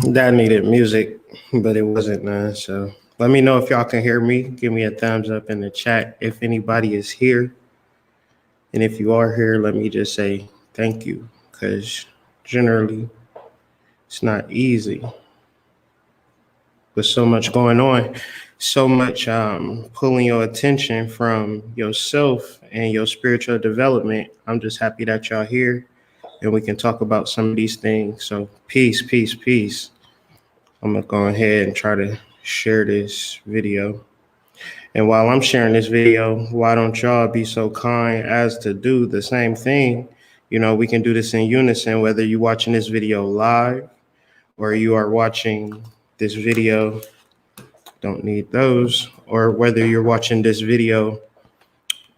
That needed music, but it wasn't none. So let me know if y'all can hear me. Give me a thumbs up in the chat if anybody is here. And if you are here, let me just say thank you, because generally it's not easy. With so much going on, so much pulling your attention from yourself and your spiritual development. I'm just happy that y'all here and we can talk about some of these things. So peace, peace, peace. I'm gonna go ahead and try to share this video. And while I'm sharing this video, why don't y'all be so kind as to do the same thing? We can do this in unison, whether you're watching this video live or you are watching this video, don't need those, or whether you're watching this video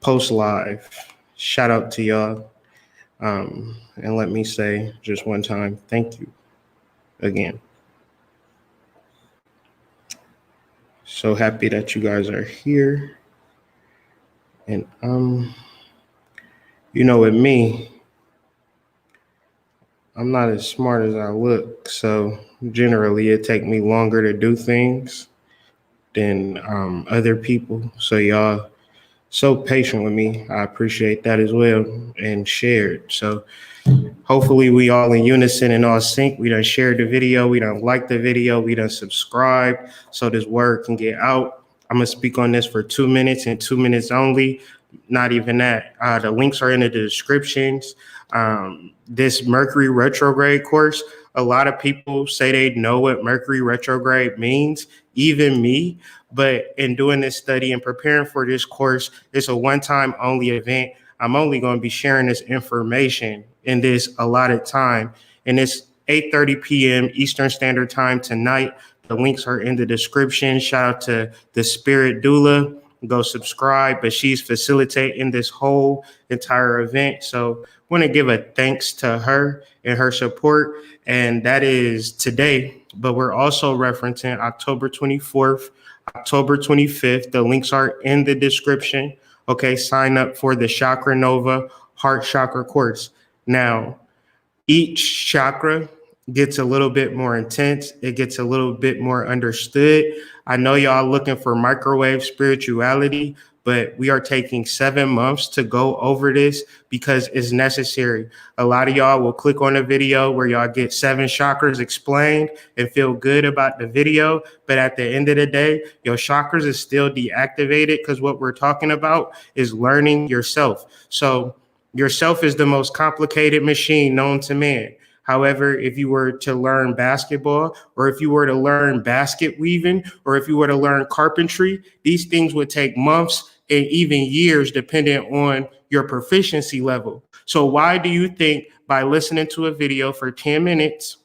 post live. Shout out to y'all. And let me say just one time, thank you again. So happy that you guys are here. And with me, I'm not as smart as I look. So generally it take me longer to do things than other people. So y'all so patient with me. I appreciate that as well, and shared. So hopefully we all in unison and all sync. We done shared the video. We done like the video. We done subscribe so this word can get out. I'm gonna speak on this for 2 minutes and 2 minutes only. Not even that. The links are in the descriptions. This Mercury retrograde course, a lot of people say they know what Mercury retrograde means, even me. But in doing this study and preparing for this course, it's a one-time only event. I'm only going to be sharing this information in this allotted time. And it's 8:30 p.m. Eastern Standard Time tonight. The links are in the description. Shout out to the Spirit Doula. Go subscribe, but she's facilitating this whole entire event. So I want to give a thanks to her and her support. And that is today, but we're also referencing October 24th, October 25th. The links are in the description. Okay, sign up for the Chakra Nova Heart Chakra course. Now, each chakra gets a little bit more intense. It gets a little bit more understood. I know y'all looking for microwave spirituality, but we are taking 7 months to go over this because it's necessary. A lot of y'all will click on a video where y'all get 7 chakras explained and feel good about the video. But at the end of the day, your chakras is still deactivated because what we're talking about is learning yourself. So yourself is the most complicated machine known to man. However, if you were to learn basketball, or if you were to learn basket weaving, or if you were to learn carpentry, these things would take months and even years, depending on your proficiency level. So why do you think by listening to a video for 10 minutes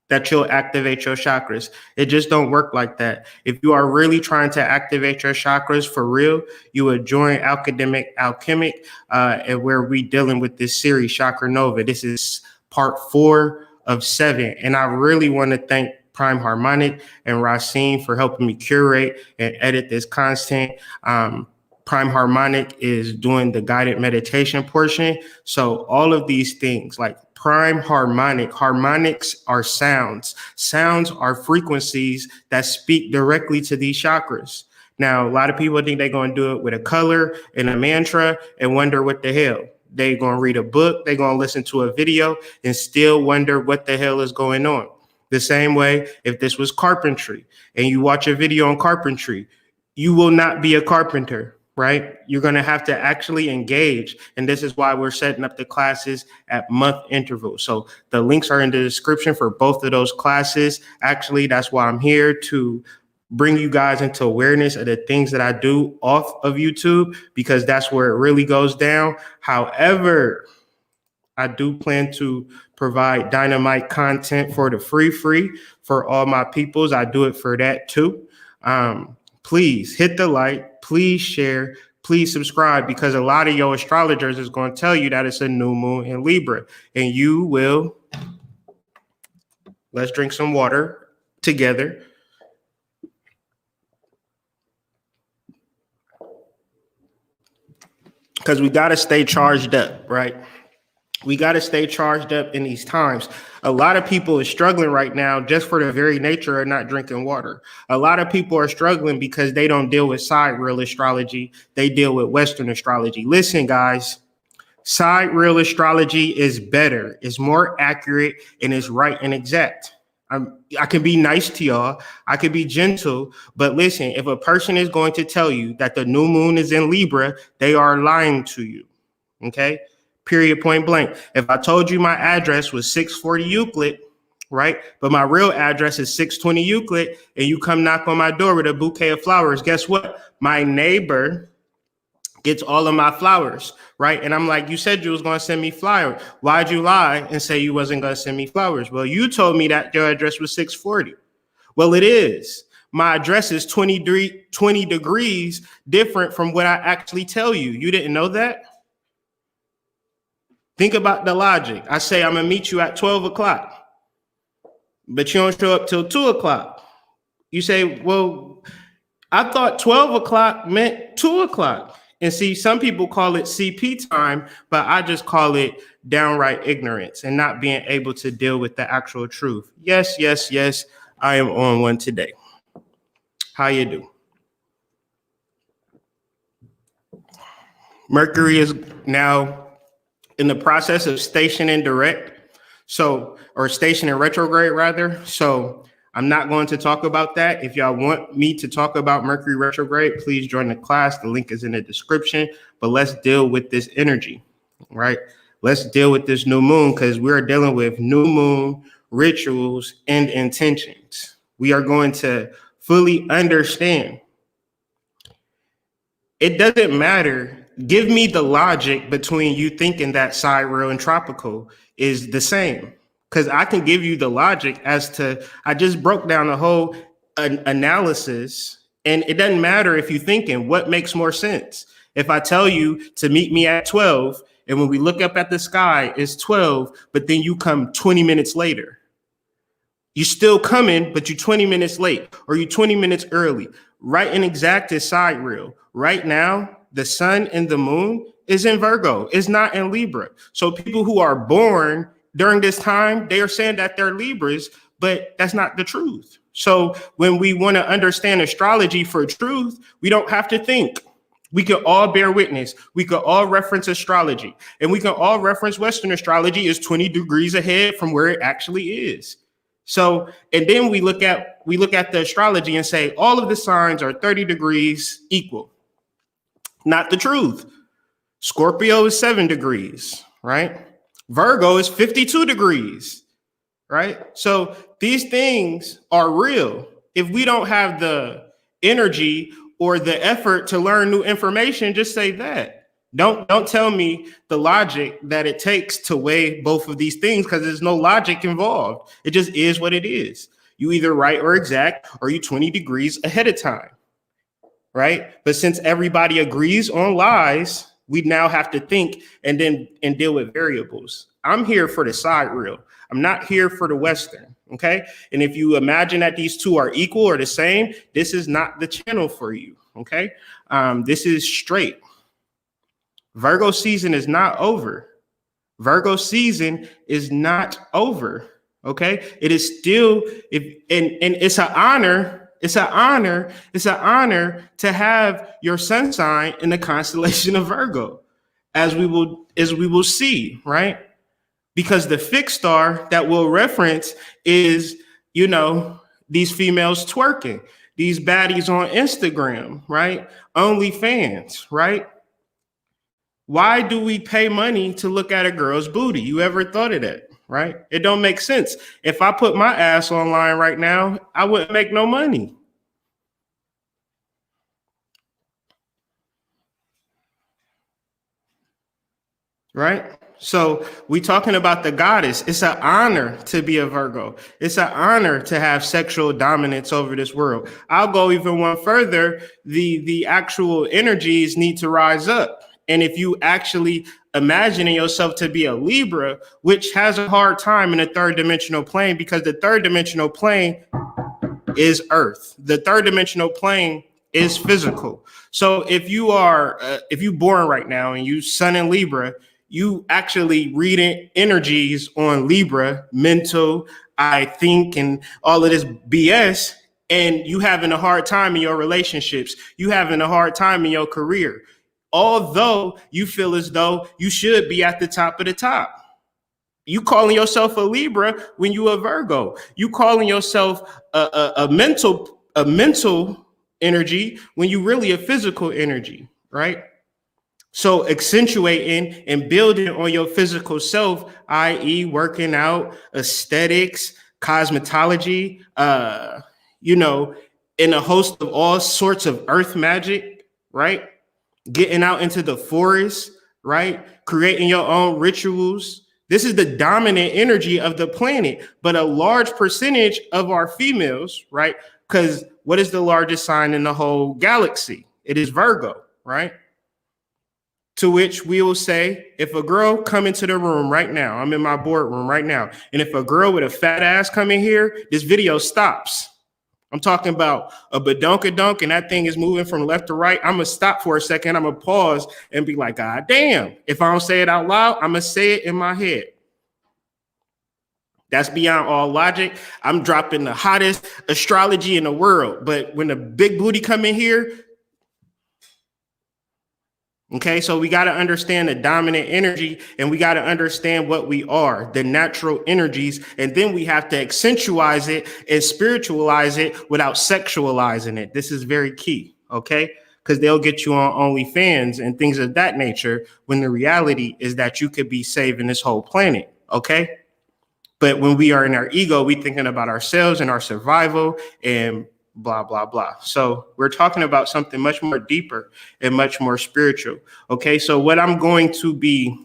that you'll activate your chakras? It just don't work like that. If you are really trying to activate your chakras for real, you would join Alchemic, and where we dealing with this series, Chakra Nova. This is part 4 of 7. And I really want to thank Prime Harmonic and Racine for helping me curate and edit this content. Prime Harmonic is doing the guided meditation portion. So all of these things like prime harmonic. Harmonics are sounds. Sounds are frequencies that speak directly to these chakras. Now, a lot of people think they're going to do it with a color and a mantra and wonder what the hell. They're going to read a book, they're going to listen to a video and still wonder what the hell is going on. The same way, if this was carpentry and you watch a video on carpentry, you will not be a carpenter, right? You're going to have to actually engage. And this is why we're setting up the classes at month intervals. So the links are in the description for both of those classes. Actually, that's why I'm here, to bring you guys into awareness of the things that I do off of YouTube, because that's where it really goes down. However, I do plan to provide dynamite content for the free for all my peoples. I do it for that too. Please hit the like, please share, please subscribe, because a lot of your astrologers is going to tell you that it's a new moon in Libra, and you will. Let's drink some water together. Because we got to stay charged up, right? We got to stay charged up in these times. A lot of people are struggling right now just for the very nature of not drinking water. A lot of people are struggling because they don't deal with sidereal astrology. They deal with Western astrology. Listen, guys, sidereal astrology is better, it's more accurate, and it's right and exact. I can be nice to y'all, I can be gentle, but listen, if a person is going to tell you that the new moon is in Libra, they are lying to you, okay? Period, point blank. If I told you my address was 640 Euclid, right, but my real address is 620 Euclid, and you come knock on my door with a bouquet of flowers, guess what? My neighbor gets all of my flowers, right? And I'm like, you said you was going to send me flowers. Why'd you lie and say you wasn't going to send me flowers? Well, you told me that your address was 640. Well, it is. My address is 20 degrees different from what I actually tell you. You didn't know that? Think about the logic. I say I'm going to meet you at 12 o'clock, but you don't show up till 2 o'clock. You say, well, I thought 12 o'clock meant 2 o'clock. And see, some people call it CP time, but I just call it downright ignorance and not being able to deal with the actual truth. Yes, yes, yes, I am on one today. How you do? Mercury is now in the process of stationing direct, or stationing retrograde rather. So I'm not going to talk about that. If y'all want me to talk about Mercury retrograde, please join the class. The link is in the description. But let's deal with this energy, right? Let's deal with this new moon, because we're dealing with new moon rituals and intentions. We are going to fully understand. It doesn't matter. Give me the logic between you thinking that sidereal and tropical is the same. Because I can give you the logic as to, I just broke down the whole analysis, and it doesn't matter if you're thinking what makes more sense. If I tell you to meet me at 12, and when we look up at the sky, it's 12, but then you come 20 minutes later. You're still coming, but you're 20 minutes late, or you're 20 minutes early. Right and exact is sidereal. Right now, the sun and the moon is in Virgo. It's not in Libra. So people who are born during this time, they are saying that they're Libras, but that's not the truth. So when we want to understand astrology for truth, we don't have to think. We can all bear witness. We can all reference astrology, and we can all reference Western astrology is 20 degrees ahead from where it actually is. So, and then we look at the astrology and say all of the signs are 30 degrees equal. Not the truth. Scorpio is 7 degrees, right? Virgo is 52 degrees, right? So these things are real. If we don't have the energy or the effort to learn new information, just say that. Don't tell me the logic that it takes to weigh both of these things, because there's no logic involved. It just is what it is. You either right or exact, or you 20 degrees ahead of time, right? But since everybody agrees on lies, we now have to think and deal with variables. I'm here for the sidereal. I'm not here for the Western, okay? And if you imagine that these two are equal or the same, this is not the channel for you, okay? This is straight. Virgo season is not over. Virgo season is not over. Okay, it is still, and it's an honor. It's an honor. It's an honor to have your sun sign in the constellation of Virgo, as we will see, right? Because the fixed star that we'll reference is, these females twerking, these baddies on Instagram, right? OnlyFans, right? Why do we pay money to look at a girl's booty? You ever thought of that, right? It don't make sense. If I put my ass online right now, I wouldn't make no money. Right? So we talking about the goddess. It's an honor to be a Virgo. It's an honor to have sexual dominance over this world. I'll go even one further. The actual energies need to rise up. And if you actually imagining yourself to be a Libra, which has a hard time in a third dimensional plane, because the third dimensional plane is Earth. The third dimensional plane is physical. So if you are, if you born right now and you sun in Libra, you actually reading energies on Libra, mental, I think, and all of this BS, and you having a hard time in your relationships, you having a hard time in your career, although you feel as though you should be at the top of the top. You calling yourself a Libra when you a Virgo. You calling yourself a mental energy when you really a physical energy, right? So accentuating and building on your physical self, i.e. working out, aesthetics, cosmetology, in a host of all sorts of earth magic, right? Getting out into the forest, right? Creating your own rituals. This is the dominant energy of the planet, but a large percentage of our females, right? Because what is the largest sign in the whole galaxy? It is Virgo, right? To which we will say, if a girl come into the room right now, I'm in my boardroom right now, and if a girl with a fat ass come in here, this video stops. I'm talking about a badonkadunk and that thing is moving from left to right. I'm going to stop for a second. I'm going to pause and be like, God damn. If I don't say it out loud, I'm going to say it in my head. That's beyond all logic. I'm dropping the hottest astrology in the world. But when the big booty come in here, okay, so we got to understand the dominant energy, and we got to understand what we are, the natural energies, and then we have to accentuate it and spiritualize it without sexualizing it. This is very key, okay? Because they'll get you on OnlyFans and things of that nature when the reality is that you could be saving this whole planet, okay? But when we are in our ego, we thinking about ourselves and our survival and blah, blah, blah. So we're talking about something much more deeper and much more spiritual. Okay, so what I'm going to be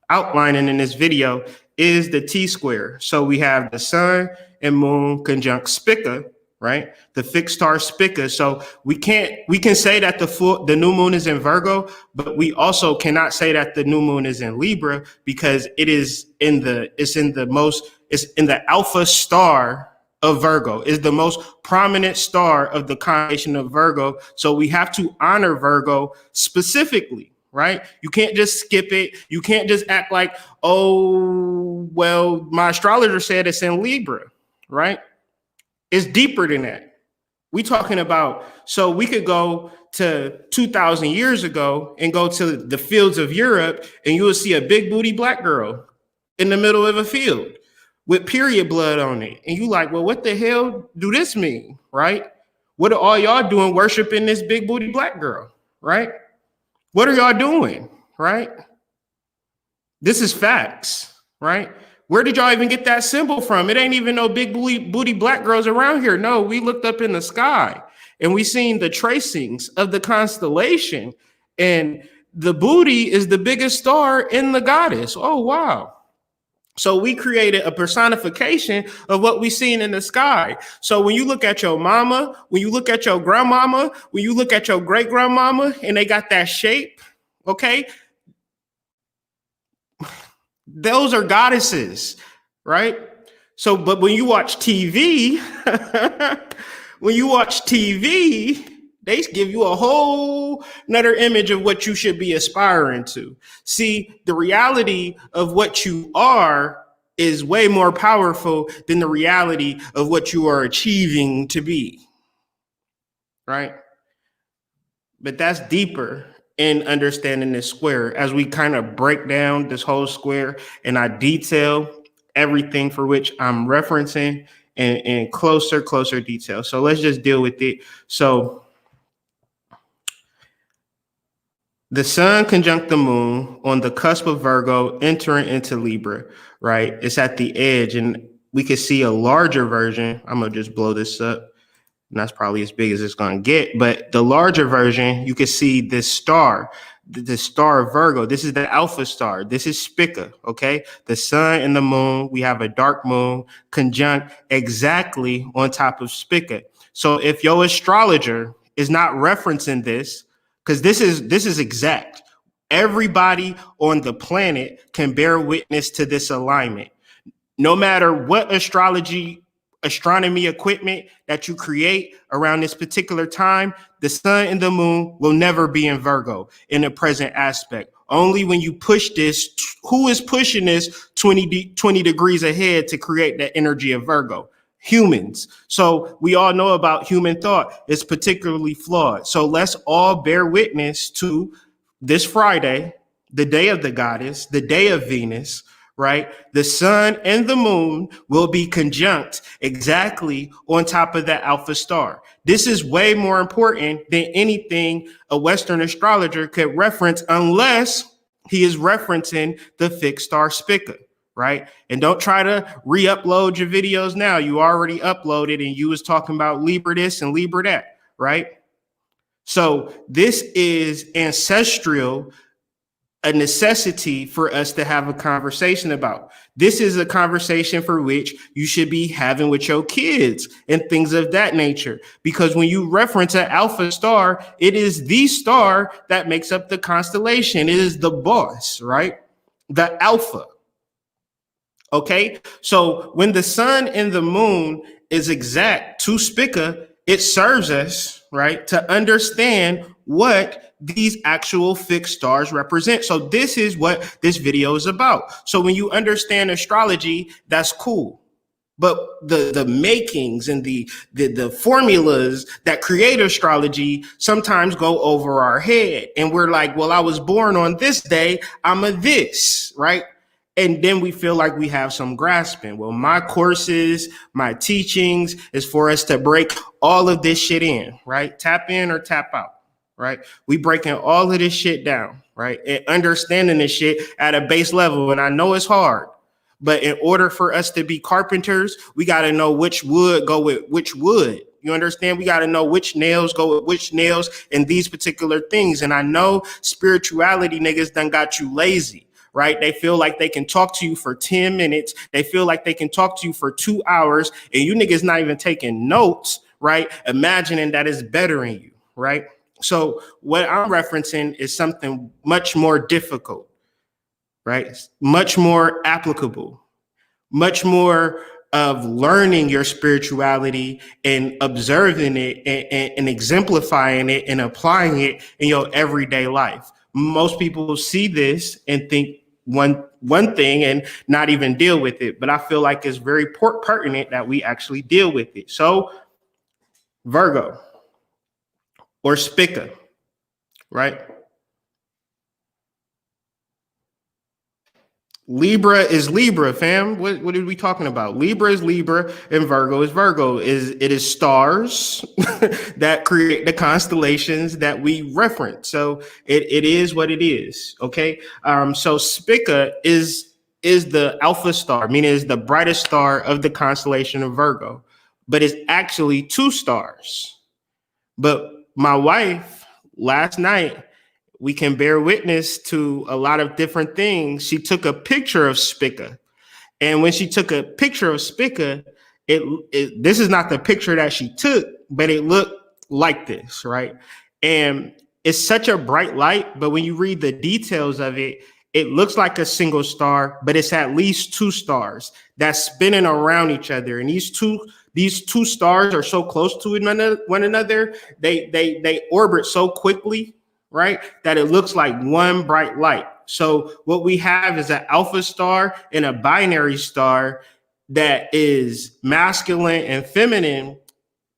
outlining in this video is the T-square. So we have the sun and moon conjunct Spica, right? The fixed star Spica. So we can say that the new moon is in Virgo, but we also cannot say that the new moon is in Libra, because it's in the alpha star of Virgo, is the most prominent star of the constellation of Virgo. So we have to honor Virgo specifically, right? You can't just skip it. You can't just act like, oh, well, my astrologer said it's in Libra, right? It's deeper than that. We talking about, so we could go to 2,000 years ago and go to the fields of Europe, and you will see a big booty black girl in the middle of a field with period blood on it. And you like, well, what the hell do this mean, right? What are all y'all doing worshiping this big booty black girl, right? What are y'all doing, right? This is facts, right? Where did y'all even get that symbol from? It ain't even no big booty black girls around here. No, we looked up in the sky and we seen the tracings of the constellation, and the booty is the biggest star in the goddess. Oh, wow. So we created a personification of what we seen in the sky. So when you look at your mama, when you look at your grandmama, when you look at your great grandmama, and they got that shape, okay? Those are goddesses, right? So, but when you watch TV, They give you a whole another image of what you should be aspiring to. See, the reality of what you are is way more powerful than the reality of what you are achieving to be, right? But that's deeper in understanding this square as we kind of break down this whole square and I detail everything for which I'm referencing in closer detail. So let's just deal with it. So the sun conjunct the moon on the cusp of Virgo entering into Libra, right? It's at the edge and we can see a larger version. I'm going to just blow this up. And that's probably as big as it's going to get. But the larger version, you can see this star, the star of Virgo. This is the alpha star. This is Spica, okay? The sun and the moon, we have a dark moon conjunct exactly on top of Spica. So if your astrologer is not referencing this, because this is exact. Everybody on the planet can bear witness to this alignment. No matter what astronomy equipment that you create around this particular time, the sun and the moon will never be in Virgo in the present aspect. Only when you push this, who is pushing this 20 degrees ahead to create that energy of Virgo? Humans. So we all know about human thought. It's particularly flawed. So let's all bear witness to this Friday, the day of the goddess, the day of Venus, right? The sun and the moon will be conjunct exactly on top of that alpha star. This is way more important than anything a Western astrologer could reference unless he is referencing the fixed star Spica, right? And don't try to re-upload your videos now. You already uploaded and you was talking about Libra this and Libra that, right? So this is ancestral, a necessity for us to have a conversation about. This is a conversation for which you should be having with your kids and things of that nature. Because when you reference an alpha star, it is the star that makes up the constellation. It is the boss, right? The alpha. Okay, so when the sun and the moon is exact to Spica, it serves us, right, to understand what these actual fixed stars represent. So this is what this video is about. So when you understand astrology, that's cool. But the makings and the formulas that create astrology sometimes go over our head. And we're like, well, I was born on this day, I'm a this, right? And then we feel like we have some grasping. Well, my courses, my teachings is for us to break all of this shit in, right? Tap in or tap out, right? We breaking all of this shit down, right? And understanding this shit at a base level. And I know it's hard, but in order for us to be carpenters, we got to know which wood go with which wood. You understand? We got to know which nails go with which nails and these particular things. And I know spirituality niggas done got you lazy. Right? They feel like they can talk to you for 10 minutes. They feel like they can talk to you for 2 hours and you niggas not even taking notes, right? Imagining that it's bettering you, right? So what I'm referencing is something much more difficult, right? Much more applicable, much more of learning your spirituality and observing it and exemplifying it and applying it in your everyday life. Most people see this and think one thing and not even deal with it. But I feel like it's very pertinent that we actually deal with it. So Virgo or Spica, right? Libra is Libra, fam. What are we talking about? Libra is Libra and Virgo is Virgo. It is stars that create the constellations that we reference. So it is what it is. Okay. So Spica is the alpha star, meaning is the brightest star of the constellation of Virgo, but it's actually 2 stars. But my wife last night, we can bear witness to a lot of different things. She took a picture of Spica. And when she took a picture of Spica, this is not the picture that she took, but it looked like this, right? And it's such a bright light, but when you read the details of it, it looks like a single star, but it's at least 2 stars that's spinning around each other. And these These two stars are so close to one another. They orbit so quickly, right, that it looks like one bright light. So what we have is an alpha star and a binary star that is masculine and feminine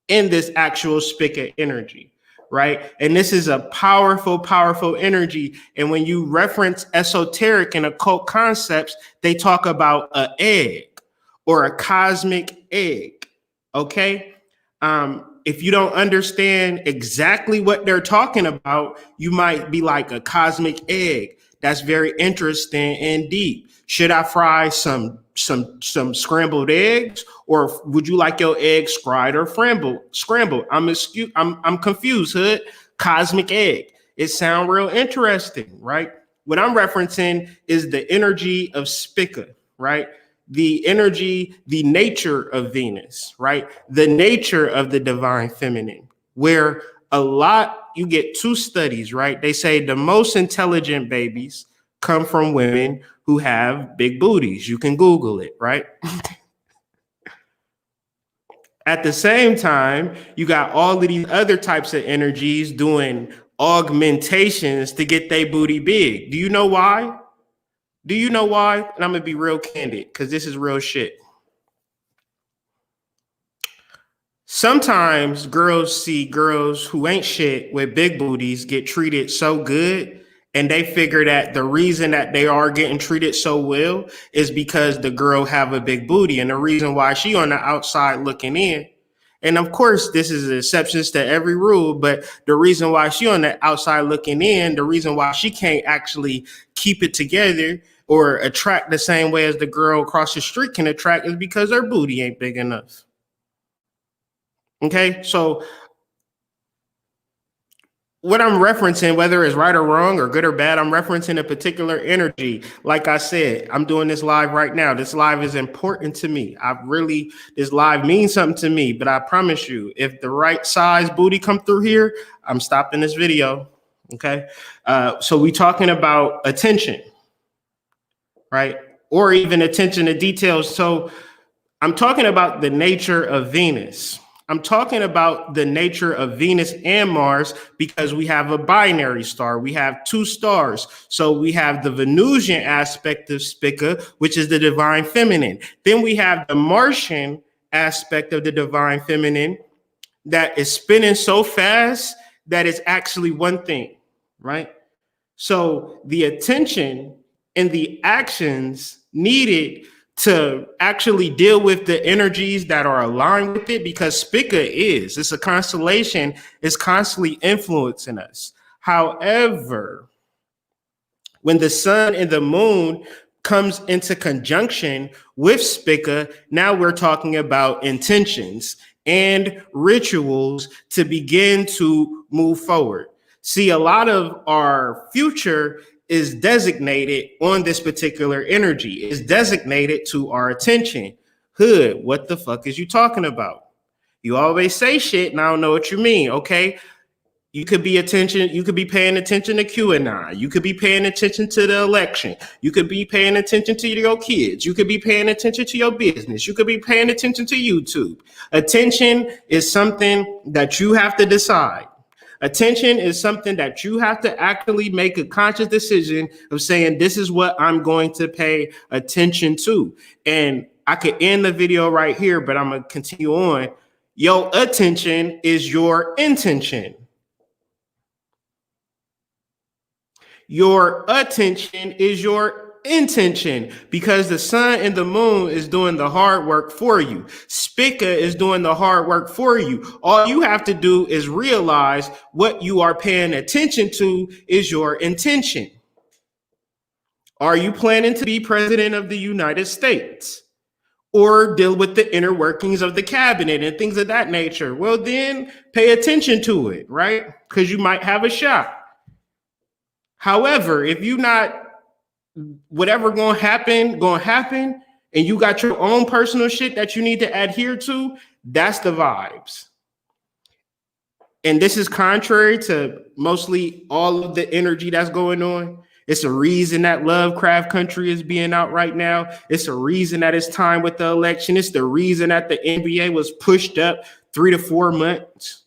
in this actual spica energy, right? And this is a powerful, powerful energy. And when you reference esoteric and occult concepts, they talk about an egg or a cosmic egg, okay? If you don't understand exactly what they're talking about, you might be like a cosmic egg. That's very interesting and deep. Should I fry some scrambled eggs, or would you like your eggs fried or scrambled? I'm confused, Hood. Cosmic egg. It sounds real interesting, right? What I'm referencing is the energy of Spica, right? The energy, the nature of Venus, right? The nature of the divine feminine, where a lot, you get two studies, right? They say the most intelligent babies come from women who have big booties. You can Google it, right? At the same time, you got all of these other types of energies doing augmentations to get their booty big. Do you know why? Do you know why? And I'm going to be real candid because this is real shit. Sometimes girls see girls who ain't shit with big booties get treated so good, and they figure that the reason that they are getting treated so well is because the girl have a big booty, and the reason why she on the outside looking in. And of course, this is exceptions to every rule, but the reason why she on the outside looking in, the reason why she can't actually keep it together or attract the same way as the girl across the street can attract is because her booty ain't big enough. Okay, so what I'm referencing, whether it's right or wrong or good or bad, I'm referencing a particular energy. Like I said, I'm doing this live right now. This live is important to me. This live means something to me, but I promise you, if the right size booty come through here, I'm stopping this video. Okay, so we talking about attention, right? Or even attention to details. So I'm talking about the nature of Venus. I'm talking about the nature of Venus and Mars because we have a binary star. We have two stars. So we have the Venusian aspect of Spica, which is the divine feminine. Then we have the Martian aspect of the divine feminine that is spinning so fast that it's actually one thing, right? So the attention and the actions needed to actually deal with the energies that are aligned with it, because Spica it's a constellation, is constantly influencing us. However, when the sun and the moon comes into conjunction with Spica, now we're talking about intentions and rituals to begin to move forward. See, a lot of our future is designated on this particular energy, is designated to our attention. Hood, what the fuck is you talking about? You always say shit and I don't know what you mean, okay? You could be paying attention to QAnon. You could be paying attention to the election. You could be paying attention to your kids. You could be paying attention to your business. You could be paying attention to YouTube. Attention is something that you have to decide. Attention is something that you have to actually make a conscious decision of saying, this is what I'm going to pay attention to. And I could end the video right here, but I'm going to continue on. Your attention is your intention. Your attention is your intention, because the sun and the moon is doing the hard work for you. Spica is doing the hard work for you. All you have to do is realize what you are paying attention to is your intention. Are you planning to be president of the United States or deal with the inner workings of the cabinet and things of that nature? Well, then pay attention to it, right? Because you might have a shot. However, if you not, whatever gonna happen, and you got your own personal shit that you need to adhere to, that's the vibes. And this is contrary to mostly all of the energy that's going on. It's a reason that Lovecraft Country is being out right now. It's a reason that it's time with the election. It's the reason that the NBA was pushed up 3 to 4 months.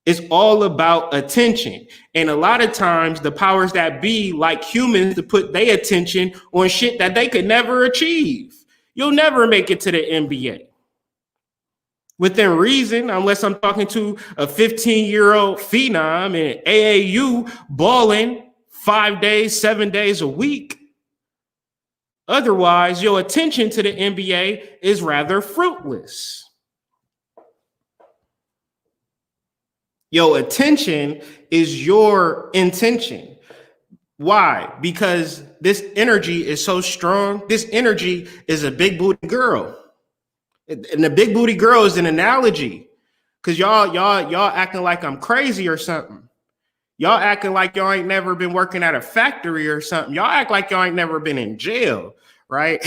It's all about attention. And a lot of times the powers that be like humans to put their attention on shit that they could never achieve. You'll never make it to the NBA. Within reason, unless I'm talking to a 15-year-old phenom in AAU balling 5 days, 7 days a week. Otherwise, your attention to the NBA is rather fruitless. Your attention is your intention. Why? Because this energy is so strong. This energy is a big booty girl. And the big booty girl is an analogy. Because y'all acting like I'm crazy or something. Y'all acting like y'all ain't never been working at a factory or something. Y'all act like y'all ain't never been in jail, right?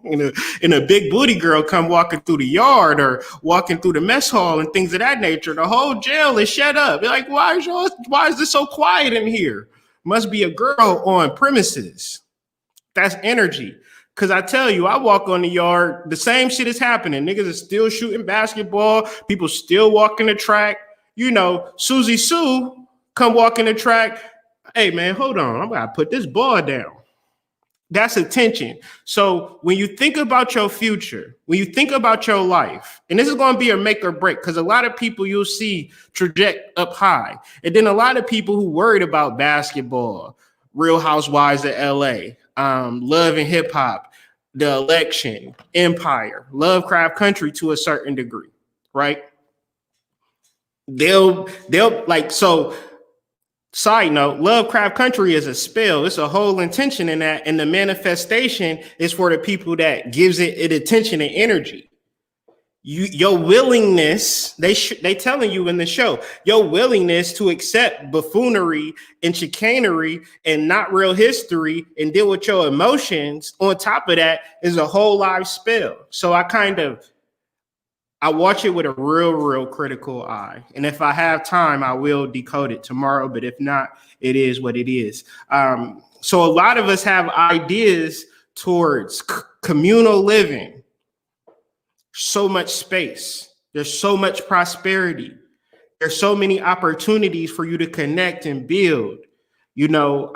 and a big booty girl come walking through the yard or walking through the mess hall and things of that nature. The whole jail is shut up. They're like, why is this so quiet in here? Must be a girl on premises. That's energy. Because I tell you, I walk on the yard, the same shit is happening. Niggas are still shooting basketball. People still walking the track. You know, Susie Sue come walking the track. Hey, man, hold on. I'm going to put this ball down. That's attention. So when you think about your future, when you think about your life, and this is going to be a make or break, because a lot of people you'll see traject up high. And then a lot of people who worried about basketball, Real Housewives of LA, Love and Hip Hop, the election, Empire, Lovecraft Country to a certain degree, right? They'll like, so side note, Lovecraft Country is a spell. It's a whole intention in that. And the manifestation is for the people that gives it attention and energy. Your willingness, they telling you in the show, your willingness to accept buffoonery and chicanery and not real history and deal with your emotions on top of that is a whole live spell. So I watch it with a real critical eye. And if I have time, I will decode it tomorrow. But if not, it is what it is. So a lot of us have ideas towards communal living. So much space. There's so much prosperity. There's so many opportunities for you to connect and build. You know,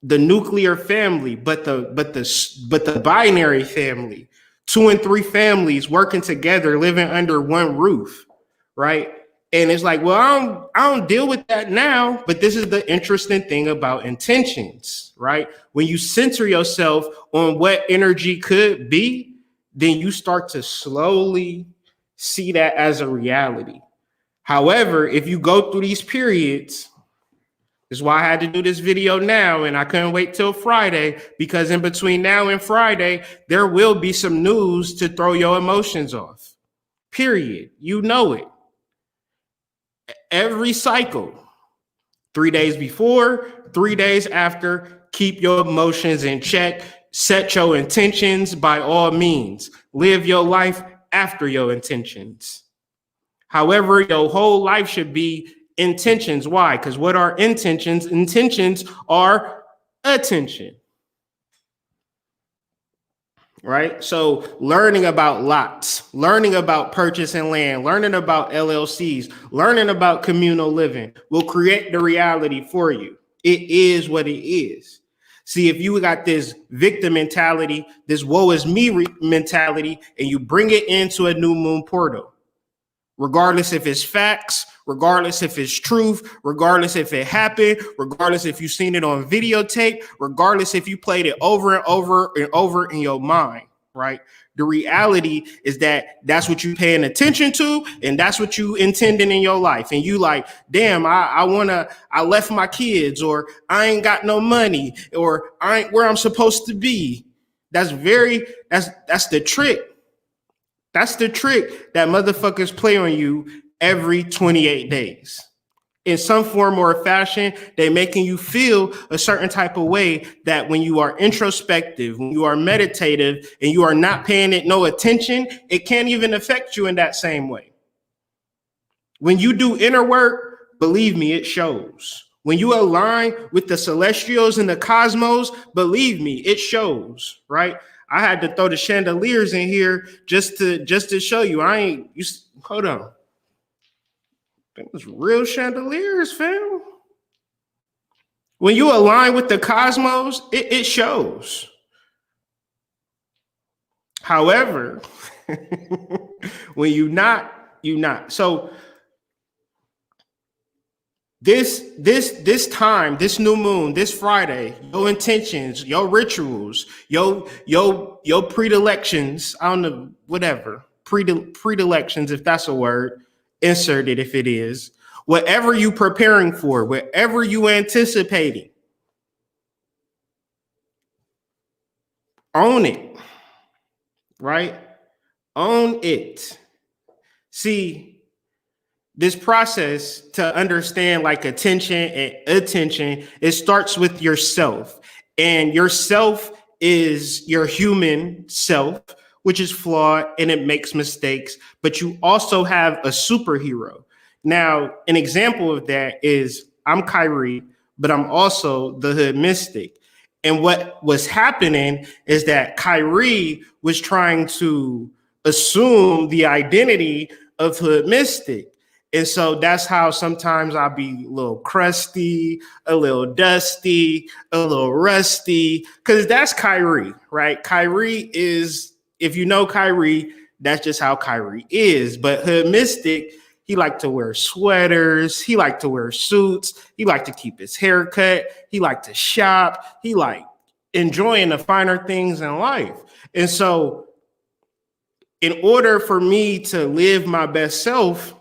the nuclear family, but the binary family. 2 and 3 families working together, living under one roof, right? And it's like, well, I don't deal with that now, but this is the interesting thing about intentions, right? When you center yourself on what energy could be, then you start to slowly see that as a reality. However, if you go through these periods, this is why I had to do this video now, and I couldn't wait till Friday, because in between now and Friday, there will be some news to throw your emotions off. Period. You know it. Every cycle, 3 days before, 3 days after, keep your emotions in check. Set your intentions by all means. Live your life after your intentions. However, your whole life should be intentions. Why? Because what are intentions? Intentions are attention. Right? So learning about lots, learning about purchasing land, learning about LLCs, learning about communal living will create the reality for you. It is what it is. See, if you got this victim mentality, this woe is me mentality, and you bring it into a new moon portal, regardless if it's facts, regardless if it's truth, regardless if it happened, regardless if you've seen it on videotape, regardless if you played it over and over and over in your mind, right? The reality is that that's what you're paying attention to, and that's what you intended in your life. And you like, damn, I left my kids, or I ain't got no money, or I ain't where I'm supposed to be. That's the trick. That's the trick that motherfuckers play on you every 28 days. In some form or fashion, they're making you feel a certain type of way that when you are introspective, when you are meditative, and you are not paying it no attention, it can't even affect you in that same way. When you do inner work, believe me, it shows. When you align with the celestials and the cosmos, believe me, it shows, right? I had to throw the chandeliers in here just to show you. Hold on. That was real chandeliers, fam. When you align with the cosmos, it shows. However, when you not. So this time, this new moon, this Friday, your intentions, your rituals, your predilections, I don't know, whatever, predilections, if that's a word, insert it if it is. Whatever you preparing for, whatever you anticipating, own it, right? Own it. See, this process to understand like attention, it starts with yourself. And yourself is your human self, which is flawed and it makes mistakes, but you also have a superhero. Now, an example of that is I'm Kyrie, but I'm also the hood mystic. And what was happening is that Kyrie was trying to assume the identity of hood mystic. And so that's how sometimes I'll be a little crusty, a little dusty, a little rusty, because that's Kyrie, right? Kyrie is, if you know Kyrie, that's just how Kyrie is. But Hood Mystic, he liked to wear sweaters. He liked to wear suits. He liked to keep his hair cut. He liked to shop. He liked enjoying the finer things in life. And so in order for me to live my best self,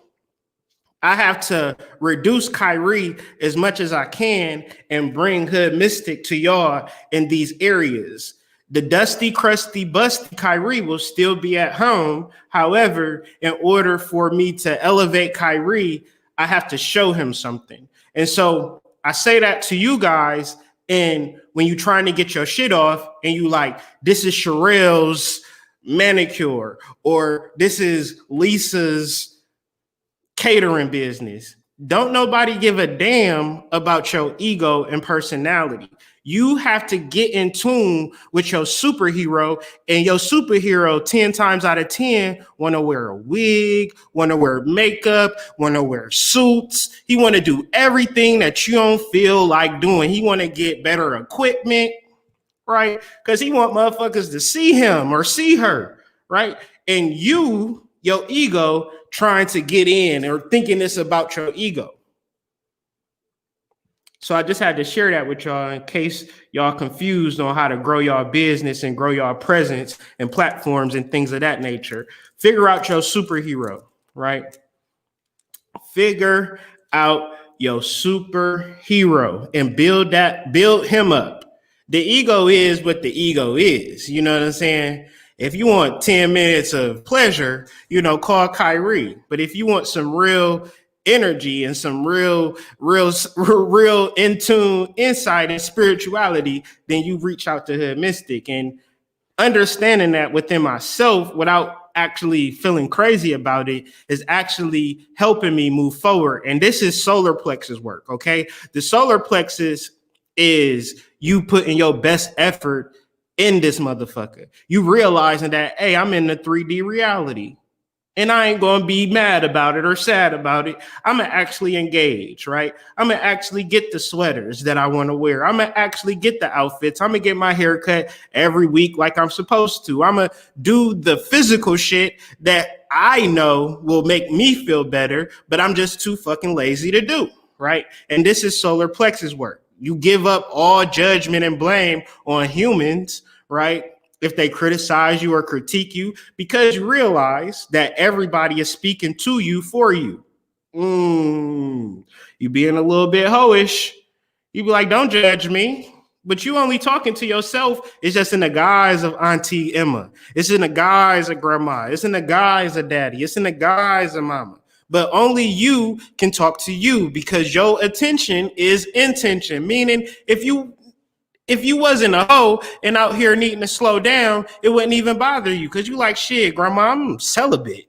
I have to reduce Kyrie as much as I can and bring Hood Mystic to y'all in these areas. The dusty, crusty, busty Kyrie will still be at home. However, in order for me to elevate Kyrie, I have to show him something. And so I say that to you guys. And when you're trying to get your shit off and you like, this is Sherelle's manicure, or this is Lisa's catering business. Don't nobody give a damn about your ego and personality. You have to get in tune with your superhero, and your superhero 10 times out of 10 want to wear a wig, want to wear makeup, want to wear suits. He want to do everything that you don't feel like doing. He want to get better equipment, right? Because he want motherfuckers to see him or see her, right? And you, your ego, trying to get in or thinking it's about your ego. So I just had to share that with y'all in case y'all confused on how to grow y'all business and grow y'all presence and platforms and things of that nature. Figure out your superhero, right? Figure out your superhero and build him up. The ego is what the ego is. You know what I'm saying? If you want 10 minutes of pleasure, call Kyrie. But if you want some real energy and some real in tune insight and spirituality, then you reach out to Hood Mystic. And understanding that within myself without actually feeling crazy about it is actually helping me move forward. And this is solar plexus work, okay? The solar plexus is you putting your best effort in this motherfucker. You realizing that, hey, I'm in the 3D reality. And I ain't going to be mad about it or sad about it. I'm going to actually engage, right? I'm going to actually get the sweaters that I want to wear. I'm going to actually get the outfits. I'm going to get my hair cut every week like I'm supposed to. I'm going to do the physical shit that I know will make me feel better, but I'm just too fucking lazy to do, right? And this is solar plexus work. You give up all judgment and blame on humans, right? If they criticize you or critique you, because you realize that everybody is speaking to you for you. You being a little bit hoish. You be like, don't judge me. But you only talking to yourself. It's just in the guise of Auntie Emma. It's in the guise of grandma. It's in the guise of daddy. It's in the guise of mama. But only you can talk to you because your attention is intention. Meaning if you wasn't a hoe and out here needing to slow down, it wouldn't even bother you because you like, shit, grandma, I'm celibate.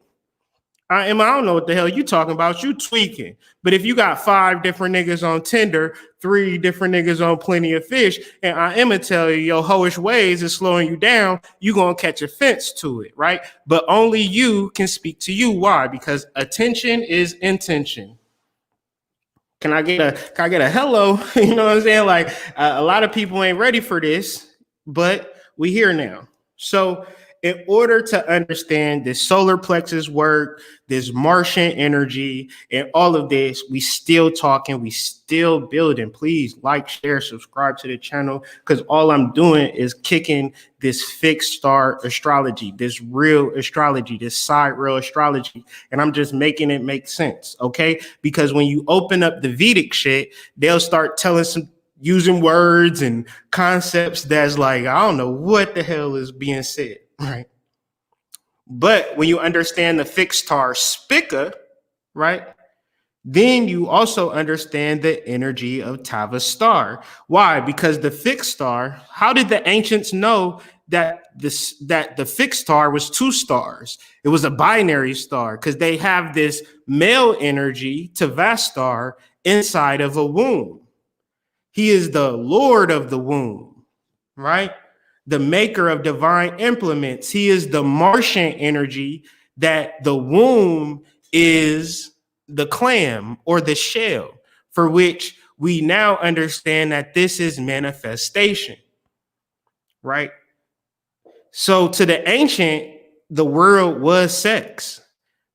Emma, I don't know what the hell you talking about. You tweaking. But if you got 5 different niggas on Tinder, 3 different niggas on Plenty of Fish, and Emma tell you your hoish ways is slowing you down, you gonna catch offense to it, right? But only you can speak to you. Why? Because attention is intention. Can I get a hello? You know what I'm saying? Like a lot of people ain't ready for this, but we here now. So in order to understand this solar plexus work, this Martian energy, and all of this, we still talking, we still building. Please like, share, subscribe to the channel, because all I'm doing is kicking this fixed star astrology, this real astrology, this sidereal astrology, and I'm just making it make sense, okay? Because when you open up the Vedic shit, they'll start telling using words and concepts that's like, I don't know what the hell is being said. Right. But when you understand the fixed star spica, right, then you also understand the energy of Tava star. Why? Because the fixed star, how did the ancients know that the fixed star was 2 stars? It was a binary star because they have this male energy, Tava star, inside of a womb. He is the Lord of the womb, right? The maker of divine implements. He is the Martian energy that the womb is the clam or the shell, for which we now understand that this is manifestation, right? So to the ancient, the world was sex,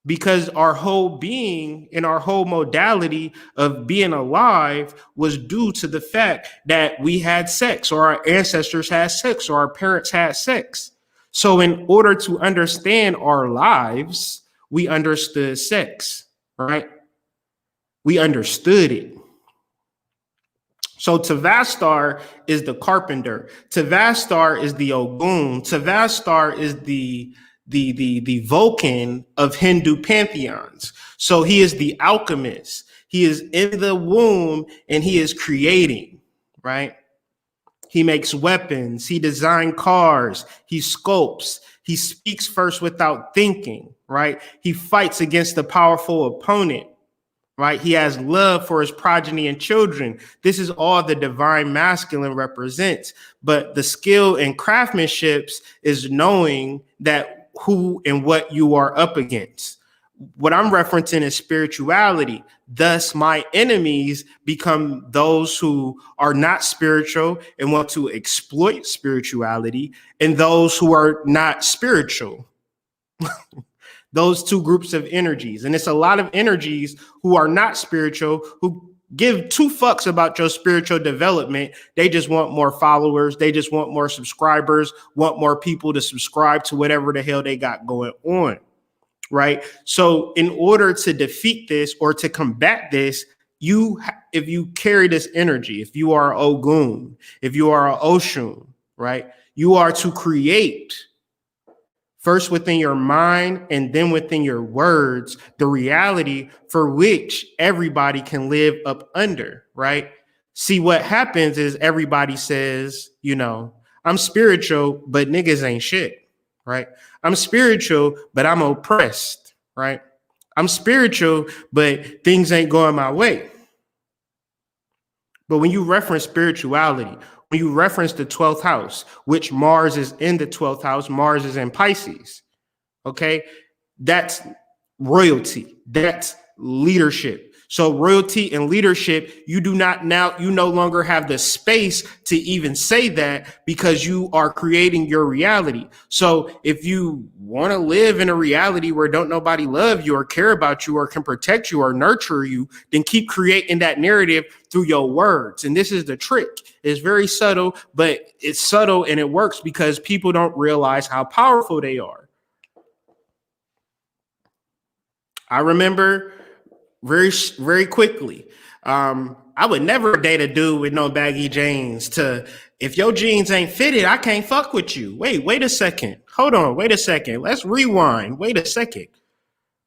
because our whole being and our whole modality of being alive was due to the fact that we had sex, or our ancestors had sex, or our parents had sex. So in order to understand our lives, we understood sex, right? We understood it. So Tavastar is the carpenter. Tavastar is the Ogun. Tavastar is the Vulcan of Hindu pantheons. So he is the alchemist. He is in the womb and he is creating, right? He makes weapons. He designs cars. He sculpts. He speaks first without thinking, right? He fights against a powerful opponent, right? He has love for his progeny and children. This is all the divine masculine represents. But the skill and craftsmanship is knowing that who and what you are up against. What I'm referencing is spirituality. Thus, my enemies become those who are not spiritual and want to exploit spirituality, and those who are not spiritual. Those 2 groups of energies. And it's a lot of energies who are not spiritual, who give 2 fucks about your spiritual development. They just want more followers. They just want more subscribers, want more people to subscribe to whatever the hell they got going on, right? So in order to defeat this or to combat this, if you carry this energy, if you are Ogun, if you are Oshun, right, you are to create first within your mind and then within your words, the reality for which everybody can live up under, right? See, what happens is everybody says, you know, I'm spiritual, but niggas ain't shit, right? I'm spiritual, but I'm oppressed, right? I'm spiritual, but things ain't going my way. But when you reference spirituality, when you reference the 12th house, which Mars is in the 12th house, Mars is in Pisces, okay? That's royalty. That's leadership. So royalty and leadership, you no longer have the space to even say that because you are creating your reality. So if you want to live in a reality where don't nobody love you or care about you or can protect you or nurture you, then keep creating that narrative through your words. And this is the trick. It's very subtle, but it's subtle and it works because people don't realize how powerful they are. I remember very, very quickly. I would never date a dude with no baggy jeans. If your jeans ain't fitted, I can't fuck with you. Wait a second. Hold on. Wait a second. Let's rewind. Wait a second.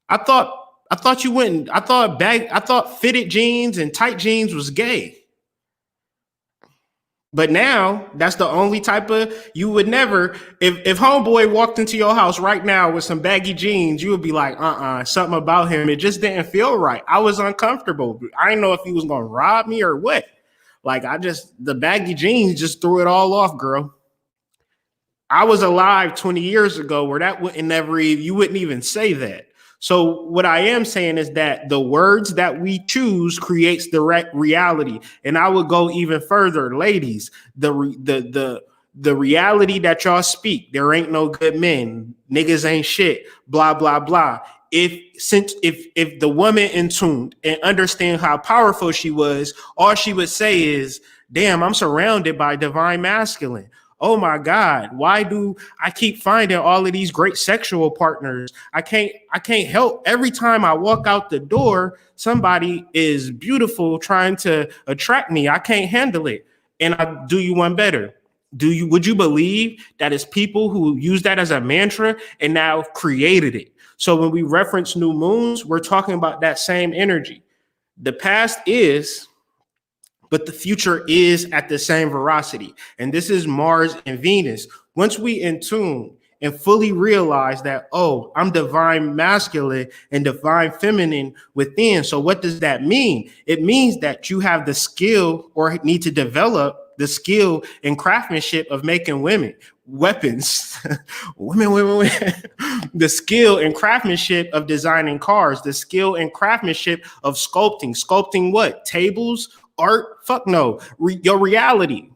I thought you wouldn't. I thought fitted jeans and tight jeans was gay. But now that's the only type of, you would never, if homeboy walked into your house right now with some baggy jeans, you would be like, something about him. It just didn't feel right. I was uncomfortable. I didn't know if he was going to rob me or what. Like the baggy jeans just threw it all off, girl. I was alive 20 years ago where that wouldn't never, you wouldn't even say that. So what I am saying is that the words that we choose creates the reality. And I would go even further, ladies, the reality that y'all speak, there ain't no good men, niggas ain't shit, blah, blah, blah. If the woman in tune and understand how powerful she was, all she would say is, damn, I'm surrounded by divine masculine. Oh my God, why do I keep finding all of these great sexual partners? I can't help. Every time I walk out the door, somebody is beautiful trying to attract me. I can't handle it. And I do you one better. Would you believe that it's people who use that as a mantra and now created it? So when we reference new moons, we're talking about that same energy. The past is, but the future is at the same veracity. And this is Mars and Venus. Once we in tune and fully realize that, oh, I'm divine masculine and divine feminine within. So what does that mean? It means that you have the skill or need to develop the skill and craftsmanship of making weapons, women, the skill and craftsmanship of designing cars, the skill and craftsmanship of sculpting what? Tables, art? Fuck no. Your reality.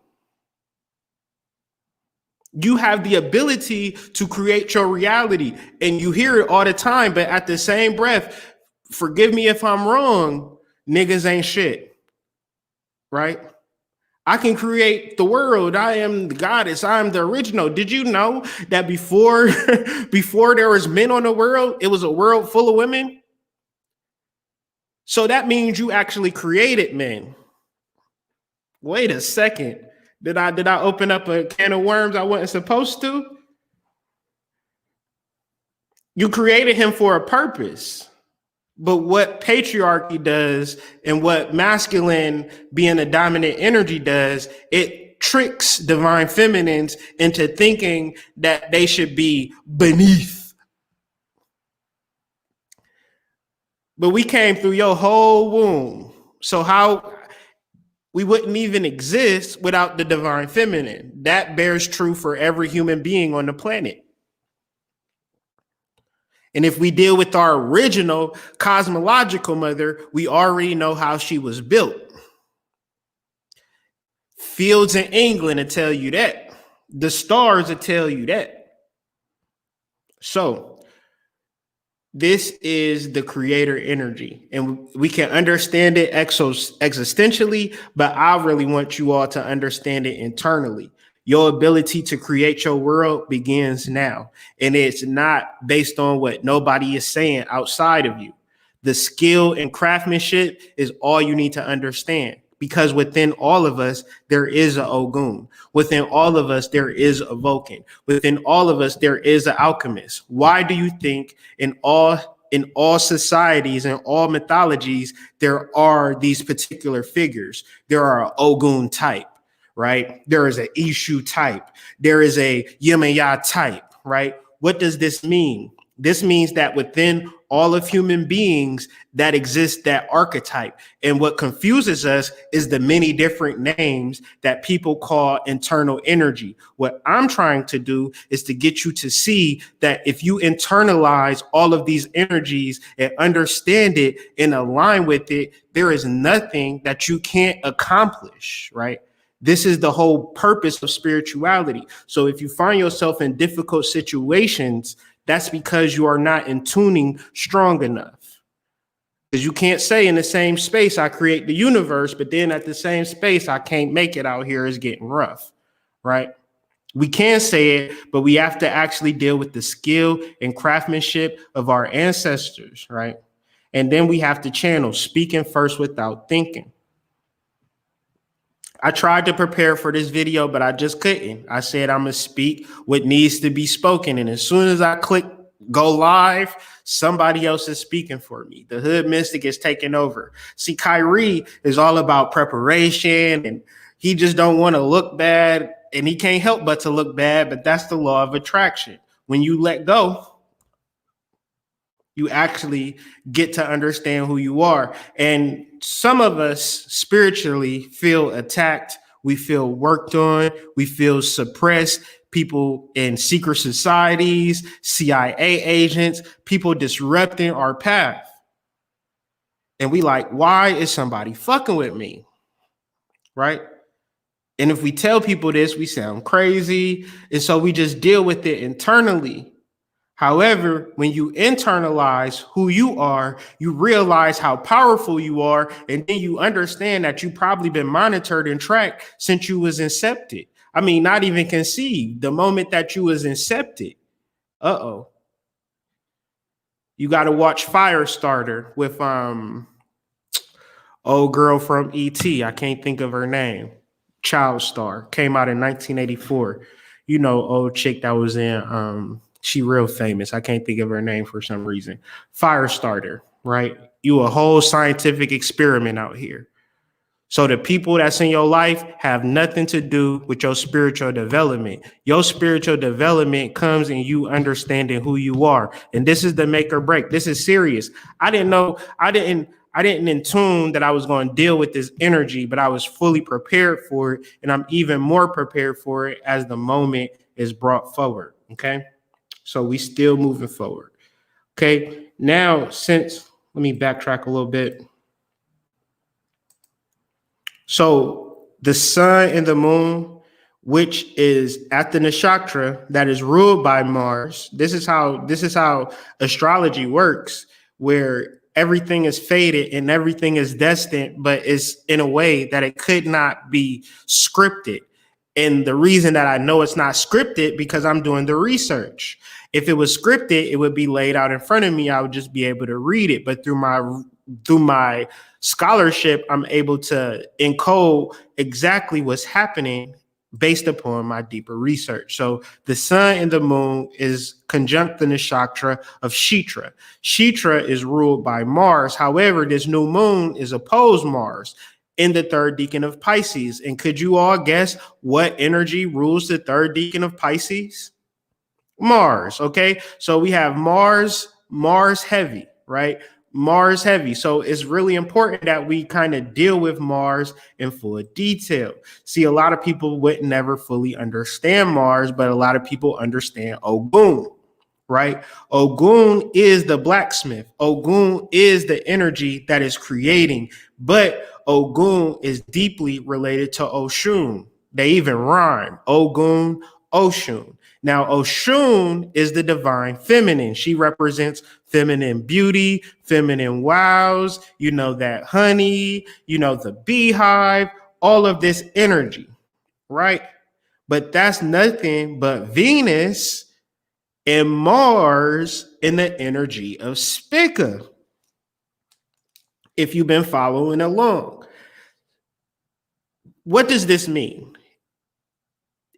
You have the ability to create your reality, and you hear it all the time, but at the same breath, forgive me if I'm wrong, niggas ain't shit, right? I can create the world. I am the goddess. I am the original. Did you know that before there was men on the world, it was a world full of women? So that means you actually created men. Wait a second. Did I open up a can of worms I wasn't supposed to? You created him for a purpose. But what patriarchy does and what masculine being a dominant energy does, it tricks divine feminines into thinking that they should be beneath. But we came through your whole womb. So how we wouldn't even exist without the divine feminine. That bears true for every human being on the planet. And if we deal with our original cosmological mother, we already know how she was built. Fields in England will tell you that. The stars will tell you that. So this is the creator energy, and we can understand it existentially, but I really want you all to understand it internally. Your ability to create your world begins now, and it's not based on what nobody is saying outside of you. The skill and craftsmanship is all you need to understand, because within all of us, there is an Ogun. Within all of us, there is a Vulcan. Within all of us, there is an alchemist. Why do you think in all societies and all mythologies, there are these particular figures? There are an Ogun type, right? There is an Ishu type. There is a Yemaya type, right? What does this mean? This means that within all of human beings that exists that archetype. And what confuses us is the many different names that people call internal energy. What I'm trying to do is to get you to see that if you internalize all of these energies and understand it and align with it, there is nothing that you can't accomplish, right? This is the whole purpose of spirituality. So if you find yourself in difficult situations, that's because you are not in tuning strong enough. Because you can't say in the same space, I create the universe, but then at the same space, I can't make it out here. It's getting rough, right? We can say it, but we have to actually deal with the skill and craftsmanship of our ancestors, right? And then we have to channel speaking first without thinking. I tried to prepare for this video, but I just couldn't. I said I'm going to speak what needs to be spoken. And as soon as I clicked go live, somebody else is speaking for me. The hood mystic is taking over. See, Kyrie is all about preparation, and he just don't want to look bad, and he can't help but to look bad, but that's the law of attraction. When you let go, you actually get to understand who you are. And some of us spiritually feel attacked. We feel worked on. We feel suppressed. People in secret societies, CIA agents, people disrupting our path. And we like, why is somebody fucking with me? Right? And if we tell people this, we sound crazy. And so we just deal with it internally. However, when you internalize who you are, you realize how powerful you are, and then you understand that you've probably been monitored and tracked since you was incepted. I mean, not even conceived. The moment that you was incepted, you got to watch Firestarter with old girl from E.T. I can't think of her name. Child Star came out in 1984. You know, old chick that was in she real famous. I can't think of her name for some reason. Firestarter, right? You a whole scientific experiment out here. So the people that's in your life have nothing to do with your spiritual development. Your spiritual development comes in you understanding who you are. And this is the make or break. This is serious. I didn't in tune that I was going to deal with this energy, but I was fully prepared for it. And I'm even more prepared for it as the moment is brought forward. Okay. So we still moving forward. Okay. Now, let me backtrack a little bit. So the sun and the moon, which is at the nakshatra that is ruled by Mars. This is how astrology works, where everything is fated and everything is destined, but it's in a way that it could not be scripted. And the reason that I know it's not scripted because I'm doing the research. If it was scripted, it would be laid out in front of me. I would just be able to read it. But through my scholarship, I'm able to encode exactly what's happening based upon my deeper research. So the sun and the moon is conjunct the nakshatra of Shitra. Shitra is ruled by Mars. However, this new moon is opposed Mars in the third decan of Pisces. And could you all guess what energy rules the third decan of Pisces? Mars. Okay. So we have Mars heavy, right? Mars heavy. So it's really important that we kind of deal with Mars in full detail. See, a lot of people would never fully understand Mars, but a lot of people understand Ogun, right? Ogun is the blacksmith. Ogun is the energy that is creating, but Ogun is deeply related to Oshun. They even rhyme. Ogun, Oshun. Now, Oshun is the divine feminine. She represents feminine beauty, feminine wows, that honey, the beehive, all of this energy, right? But that's nothing but Venus and Mars in the energy of Spica, if you've been following along. What does this mean?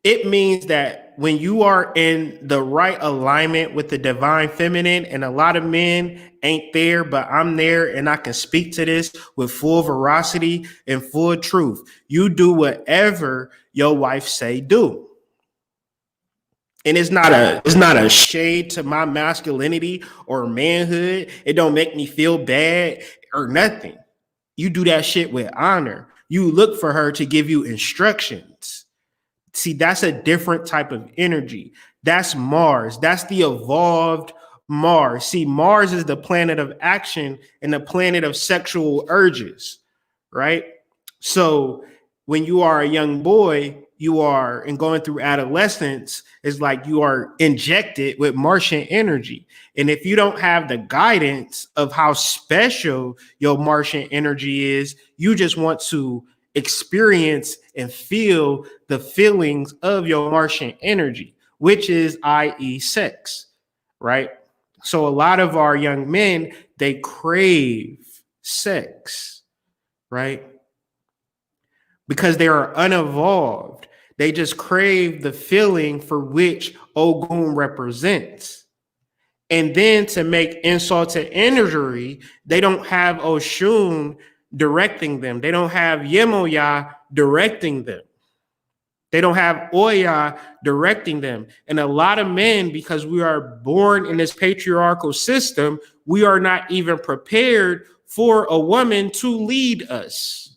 It means that when you are in the right alignment with the divine feminine, and a lot of men ain't there, but I'm there and I can speak to this with full veracity and full truth. You do whatever your wife say do. And it's not a shade to my masculinity or manhood. It don't make me feel bad or nothing. You do that shit with honor. You look for her to give you instructions. See, that's a different type of energy. That's Mars. That's the evolved Mars. See, Mars is the planet of action and the planet of sexual urges, right? So when you are a young boy, and going through adolescence, it's like you are injected with Martian energy. And if you don't have the guidance of how special your Martian energy is, you just want to experience and feel the feelings of your Martian energy, which is, i.e., sex, right? So a lot of our young men, they crave sex, right? Because they are unevolved. They just crave the feeling for which Ogun represents. And then to make insult to injury, they don't have Oshun directing them. They don't have Yemoya directing them. They don't have Oya directing them. And a lot of men, because we are born in this patriarchal system, we are not even prepared for a woman to lead us.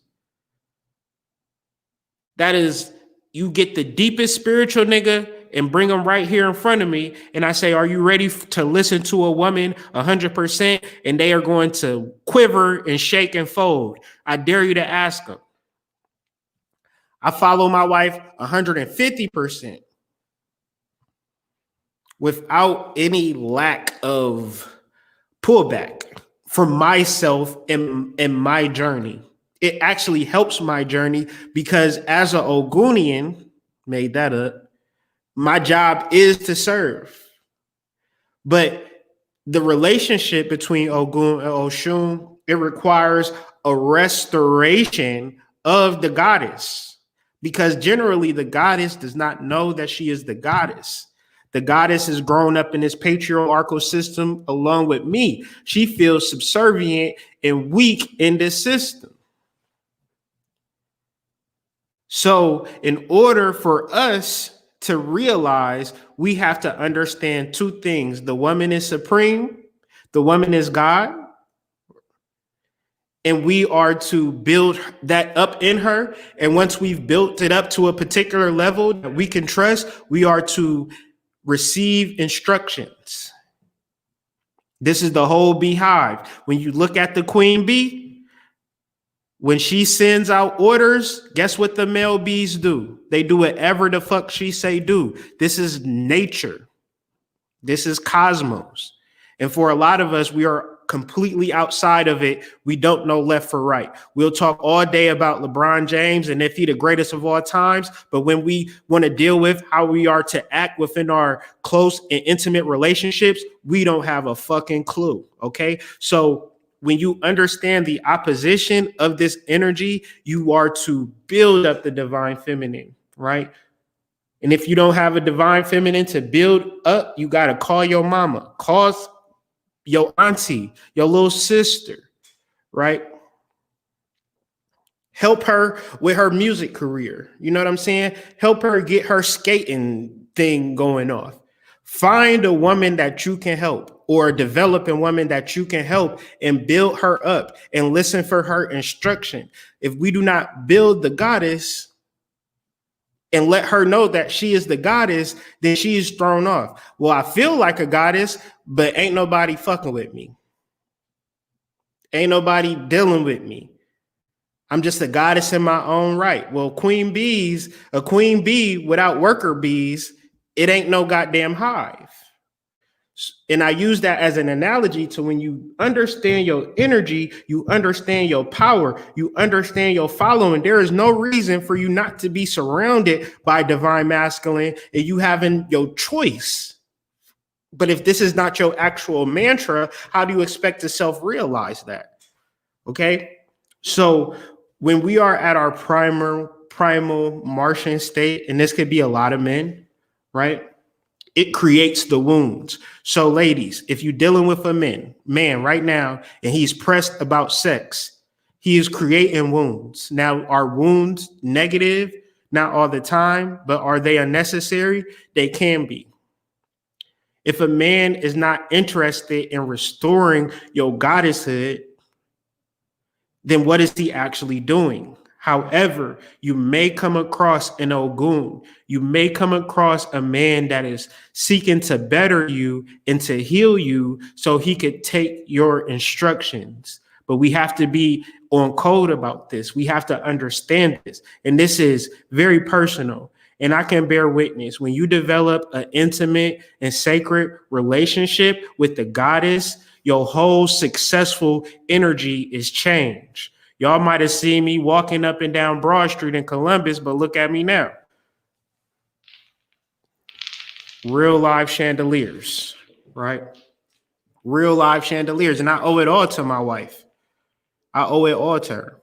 That is, you get the deepest spiritual nigga and bring them right here in front of me. And I say, are you ready to listen to a woman 100%? And they are going to quiver and shake and fold. I dare you to ask them. I follow my wife 150% without any lack of pullback for myself and my journey. It actually helps my journey because as an Ogunian, made that up, my job is to serve. But the relationship between Ogun and Oshun, it requires a restoration of the goddess. Because generally the goddess does not know that she is the goddess. The goddess has grown up in this patriarchal system along with me. She feels subservient and weak in this system. So in order for us to realize, we have to understand two things. The woman is supreme. The woman is God. And we are to build that up in her. And once we've built it up to a particular level that we can trust, we are to receive instructions. This is the whole beehive. When you look at the queen bee, when she sends out orders, guess what the male bees do? They do whatever the fuck she say do. This is nature. This is cosmos. And for a lot of us, we are completely outside of it. We don't know left or right. We'll talk all day about LeBron James and if he's the greatest of all times. But when we want to deal with how we are to act within our close and intimate relationships, we don't have a fucking clue. Okay. So when you understand the opposition of this energy, you are to build up the divine feminine, right? And if you don't have a divine feminine to build up, you got to call your mama, call your auntie, your little sister, right? Help her with her music career. You know what I'm saying? Help her get her skating thing going off. Find a woman that you can help, or a developing woman that you can help, and build her up and listen for her instruction. If we do not build the goddess and let her know that she is the goddess, then she is thrown off. Well, I feel like a goddess, but ain't nobody fucking with me. Ain't nobody dealing with me. I'm just a goddess in my own right. Well, queen bees, a queen bee without worker bees, it ain't no goddamn hive. And I use that as an analogy to when you understand your energy, you understand your power, you understand your following. There is no reason for you not to be surrounded by divine masculine and you having your choice. But if this is not your actual mantra, how do you expect to self-realize that? Okay. So when we are at our primal Martian state, and this could be a lot of men, right? It creates the wounds. So ladies, if you're dealing with a man right now, and he's pressed about sex, he is creating wounds. Now, are wounds negative? Not all the time, but are they unnecessary? They can be. If a man is not interested in restoring your goddesshood, then what is he actually doing? However, you may come across an Ogun. You may come across a man that is seeking to better you and to heal you so he could take your instructions. But we have to be on code about this. We have to understand this. And this is very personal. And I can bear witness, when you develop an intimate and sacred relationship with the goddess, your whole successful energy is changed. Y'all might have seen me walking up and down Broad Street in Columbus, but look at me now. Real live chandeliers, right? Real live chandeliers. And I owe it all to my wife. I owe it all to her.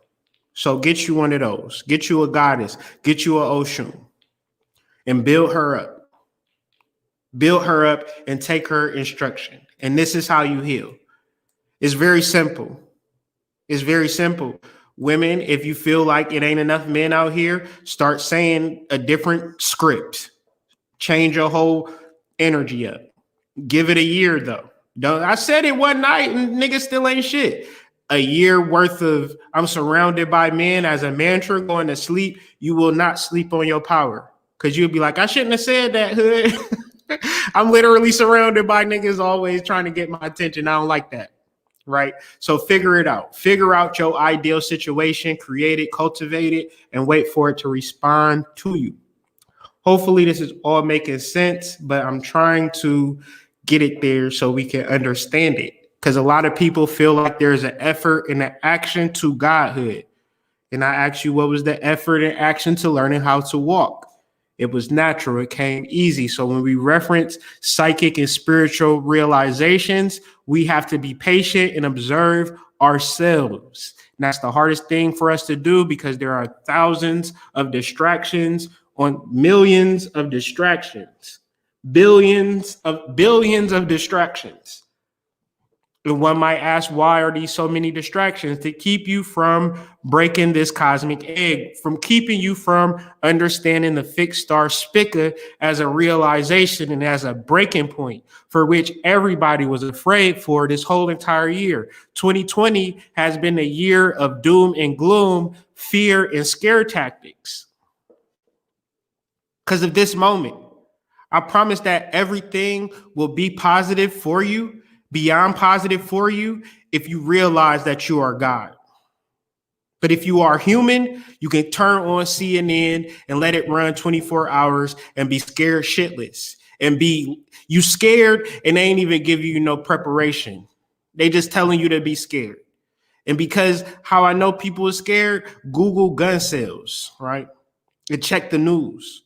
So get you one of those. Get you a goddess. Get you an Oshun. And build her up. Build her up and take her instruction. And this is how you heal. It's very simple. It's very simple. Women, if you feel like it ain't enough men out here, start saying a different script. Change your whole energy up. Give it a year though. Don't, I said it one night and niggas still ain't shit. A year worth of I'm surrounded by men as a mantra going to sleep. You will not sleep on your power. Cause you'll be like, I shouldn't have said that, hood. I'm literally surrounded by niggas always trying to get my attention. I don't like that. Right? So figure it out. Figure out your ideal situation, create it, cultivate it, and wait for it to respond to you. Hopefully this is all making sense, but I'm trying to get it there so we can understand it. Because a lot of people feel like there's an effort and an action to godhood. And I asked you, what was the effort and action to learning how to walk? It was natural. It came easy. So when we reference psychic and spiritual realizations, we have to be patient and observe ourselves. And that's the hardest thing for us to do because there are thousands of distractions on millions of distractions, billions of distractions. And one might ask, why are these so many distractions? To keep you from breaking this cosmic egg, from keeping you from understanding the fixed star spica as a realization and as a breaking point for which everybody was afraid for this whole entire year. 2020 has been a year of doom and gloom, fear and scare tactics because of this moment. I promise that everything will be positive for you, beyond positive for you, if you realize that you are God. But if you are human, you can turn on CNN and let it run 24 hours and be scared shitless and be you scared and they ain't even give you no preparation. They just telling you to be scared. And because how I know people are scared, Google gun sales, right? And check the news.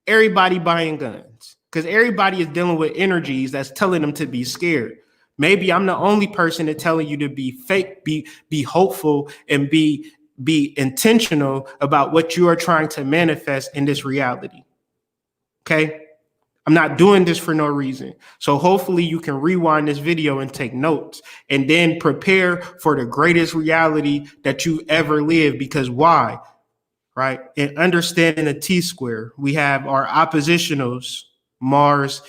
Everybody buying guns because everybody is dealing with energies that's telling them to be scared. Maybe I'm the only person that's telling you to be fake, be hopeful, and be intentional about what you are trying to manifest in this reality. Okay? I'm not doing this for no reason. So hopefully you can rewind this video and take notes and then prepare for the greatest reality that you ever lived. Because why? Right? In understanding the T-square, we have our oppositionals, Mars,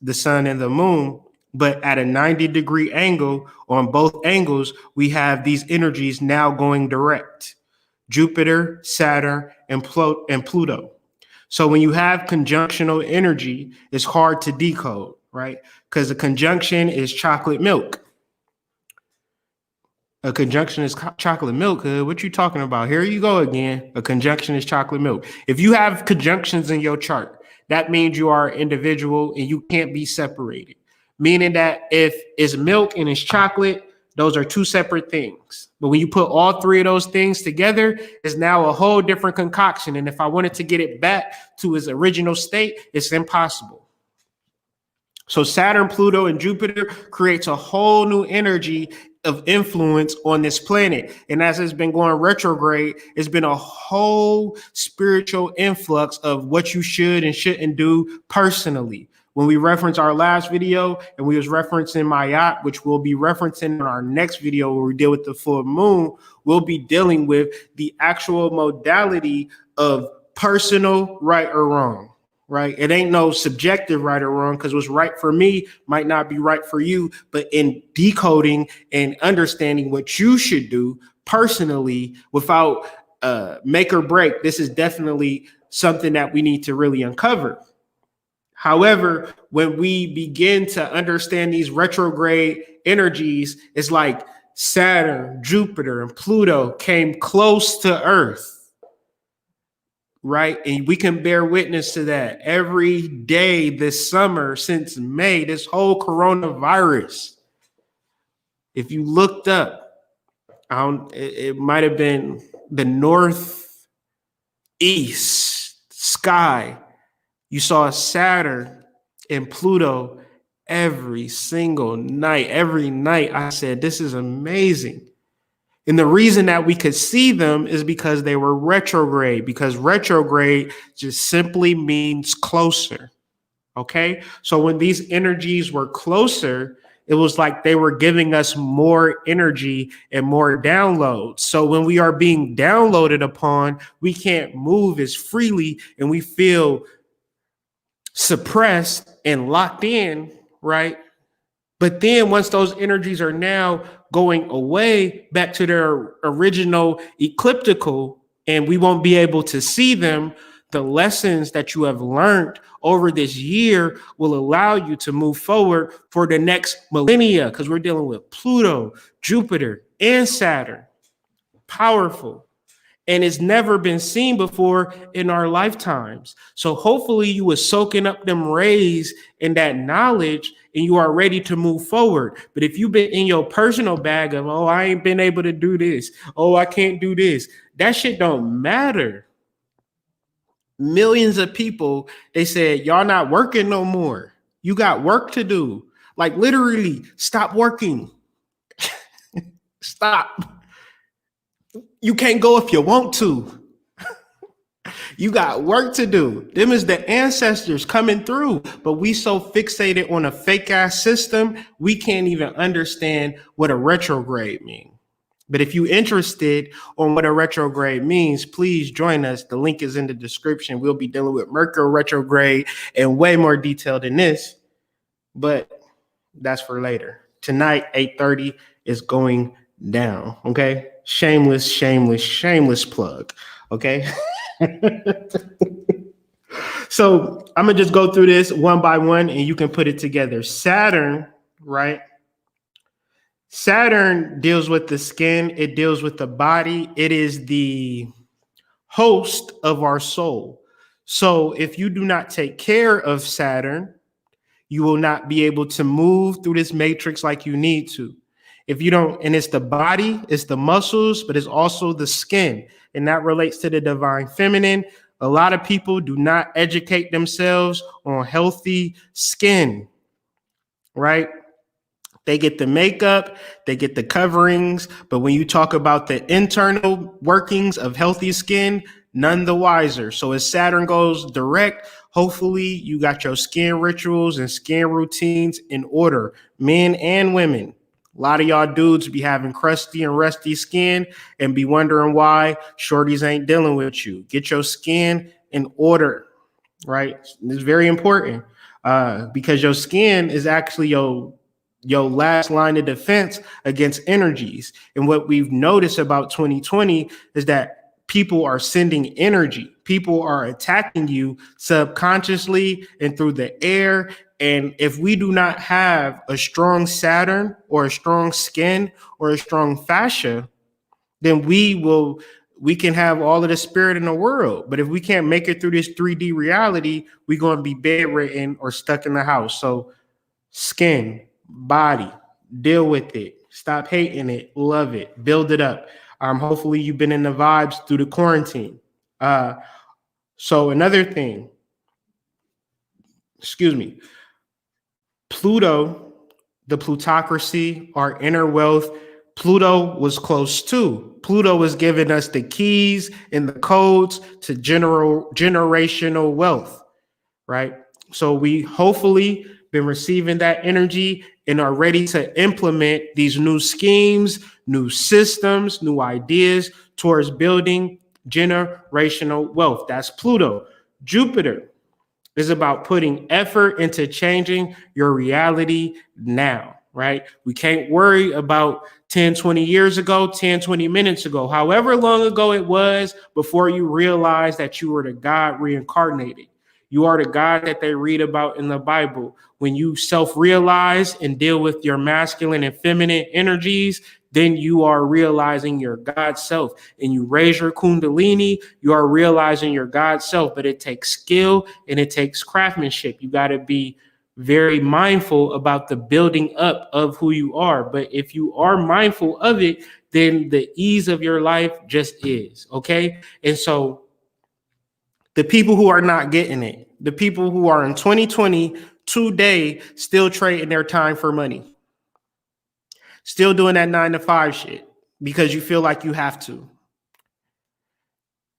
the sun, and the moon. But at a 90-degree angle, on both angles, we have these energies now going direct. Jupiter, Saturn, and Pluto. So when you have conjunctional energy, it's hard to decode, right? Because a conjunction is chocolate milk. A conjunction is chocolate milk. What you talking about? Here you go again. A conjunction is chocolate milk. If you have conjunctions in your chart, that means you are an individual and you can't be separated. Meaning that if it's milk and it's chocolate, those are two separate things. But when you put all three of those things together, it's now a whole different concoction. And if I wanted to get it back to its original state, it's impossible. So Saturn, Pluto, and Jupiter creates a whole new energy of influence on this planet. And as it's been going retrograde, it's been a whole spiritual influx of what you should and shouldn't do personally. When we reference our last video and we was referencing Mayat, which we'll be referencing in our next video where we deal with the full moon, we'll be dealing with the actual modality of personal right or wrong, right? It ain't no subjective right or wrong because what's right for me might not be right for you. But in decoding and understanding what you should do personally without make or break, this is definitely something that we need to really uncover. However, when we begin to understand these retrograde energies, it's like Saturn, Jupiter, and Pluto came close to Earth, right? And we can bear witness to that every day this summer since May, this whole coronavirus. If you looked up, it might have been the northeast sky. You saw Saturn and Pluto every single night. Every night I said, this is amazing. And the reason that we could see them is because they were retrograde, because retrograde just simply means closer. Okay. So when these energies were closer, it was like they were giving us more energy and more downloads. So when we are being downloaded upon, we can't move as freely and we feel suppressed and locked in, right? But then once those energies are now going away back to their original ecliptical, and we won't be able to see them, the lessons that you have learned over this year will allow you to move forward for the next millennia, because we're dealing with Pluto, Jupiter, and Saturn. Powerful. And it's never been seen before in our lifetimes. So hopefully you were soaking up them rays and that knowledge and you are ready to move forward. But if you've been in your personal bag of, oh, I ain't been able to do this, oh, I can't do this, that shit don't matter. Millions of people, they said, y'all not working no more. You got work to do. Like literally, stop working. Stop. You can't go if you want to. You got work to do. Them is the ancestors coming through. But we so fixated on a fake ass system, we can't even understand what a retrograde means. But if you're interested on what a retrograde means, please join us. The link is in the description. We'll be dealing with Mercury retrograde in way more detail than this. But that's for later. Tonight, 8:30 is going down. Okay. Shameless plug. Okay. So I'm gonna just go through this one by one and you can put it together. Saturn, right? Saturn deals with the skin, it deals with the body, it is the host of our soul. So if you do not take care of Saturn, you will not be able to move through this matrix like you need to. If you don't, and it's the body, it's the muscles, but it's also the skin. And that relates to the divine feminine. A lot of people do not educate themselves on healthy skin, right? They get the makeup, they get the coverings, but when you talk about the internal workings of healthy skin, none the wiser. So as Saturn goes direct, hopefully you got your skin rituals and skin routines in order, men and women. A lot of y'all dudes be having crusty and rusty skin and be wondering why shorties ain't dealing with you. Get your skin in order, right? It's very important because your skin is actually your last line of defense against energies. And what we've noticed about 2020 is that people are sending energy. People are attacking you subconsciously and through the air. And if we do not have a strong Saturn or a strong skin or a strong fascia, then we can have all of the spirit in the world. But if we can't make it through this 3D reality, we're going to be bedridden or stuck in the house. So skin, body, deal with it. Stop hating it. Love it. Build it up. Hopefully you've been in the vibes through the quarantine. So another thing, excuse me, Pluto, the plutocracy, our inner wealth, Pluto was close too. Pluto was giving us the keys and the codes to generational wealth, right? So we hopefully been receiving that energy and are ready to implement these new schemes, new systems, new ideas towards building generational wealth. That's Pluto. Jupiter is about putting effort into changing your reality now, right? We can't worry about 10, 20 years ago, 10, 20 minutes ago, however long ago it was before you realized that you were the God reincarnated. You are the God that they read about in the Bible. When you self-realize and deal with your masculine and feminine energies, then you are realizing your God self. And you raise your kundalini, you are realizing your God self. But it takes skill and it takes craftsmanship. You got to be very mindful about the building up of who you are. But if you are mindful of it, then the ease of your life just is, okay? And so the people who are not getting it, the people who are in 2020 today still trading their time for money, still doing that 9 to 5 shit because you feel like you have to.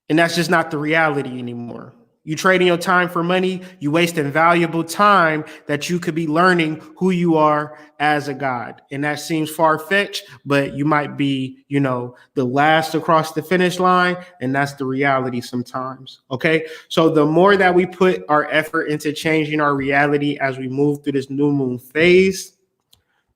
And that's just not the reality anymore. You trading your time for money, you wasting valuable time that you could be learning who you are as a god. And that seems far-fetched, but you might be, the last across the finish line, and that's the reality sometimes. Okay. So the more that we put our effort into changing our reality as we move through this new moon phase,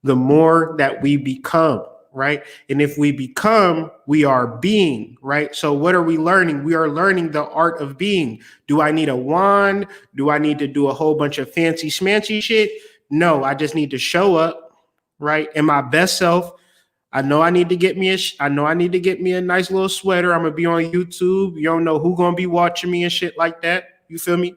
the more that we become, right? And if we become, we are being, right? So what are we learning? We are learning the art of being. Do I need a wand? Do I need to do a whole bunch of fancy schmancy shit? No, I just need to show up, right? In my best self. I know I need to get me a nice little sweater. I'm gonna be on YouTube. You don't know who gonna be watching me and shit like that. You feel me?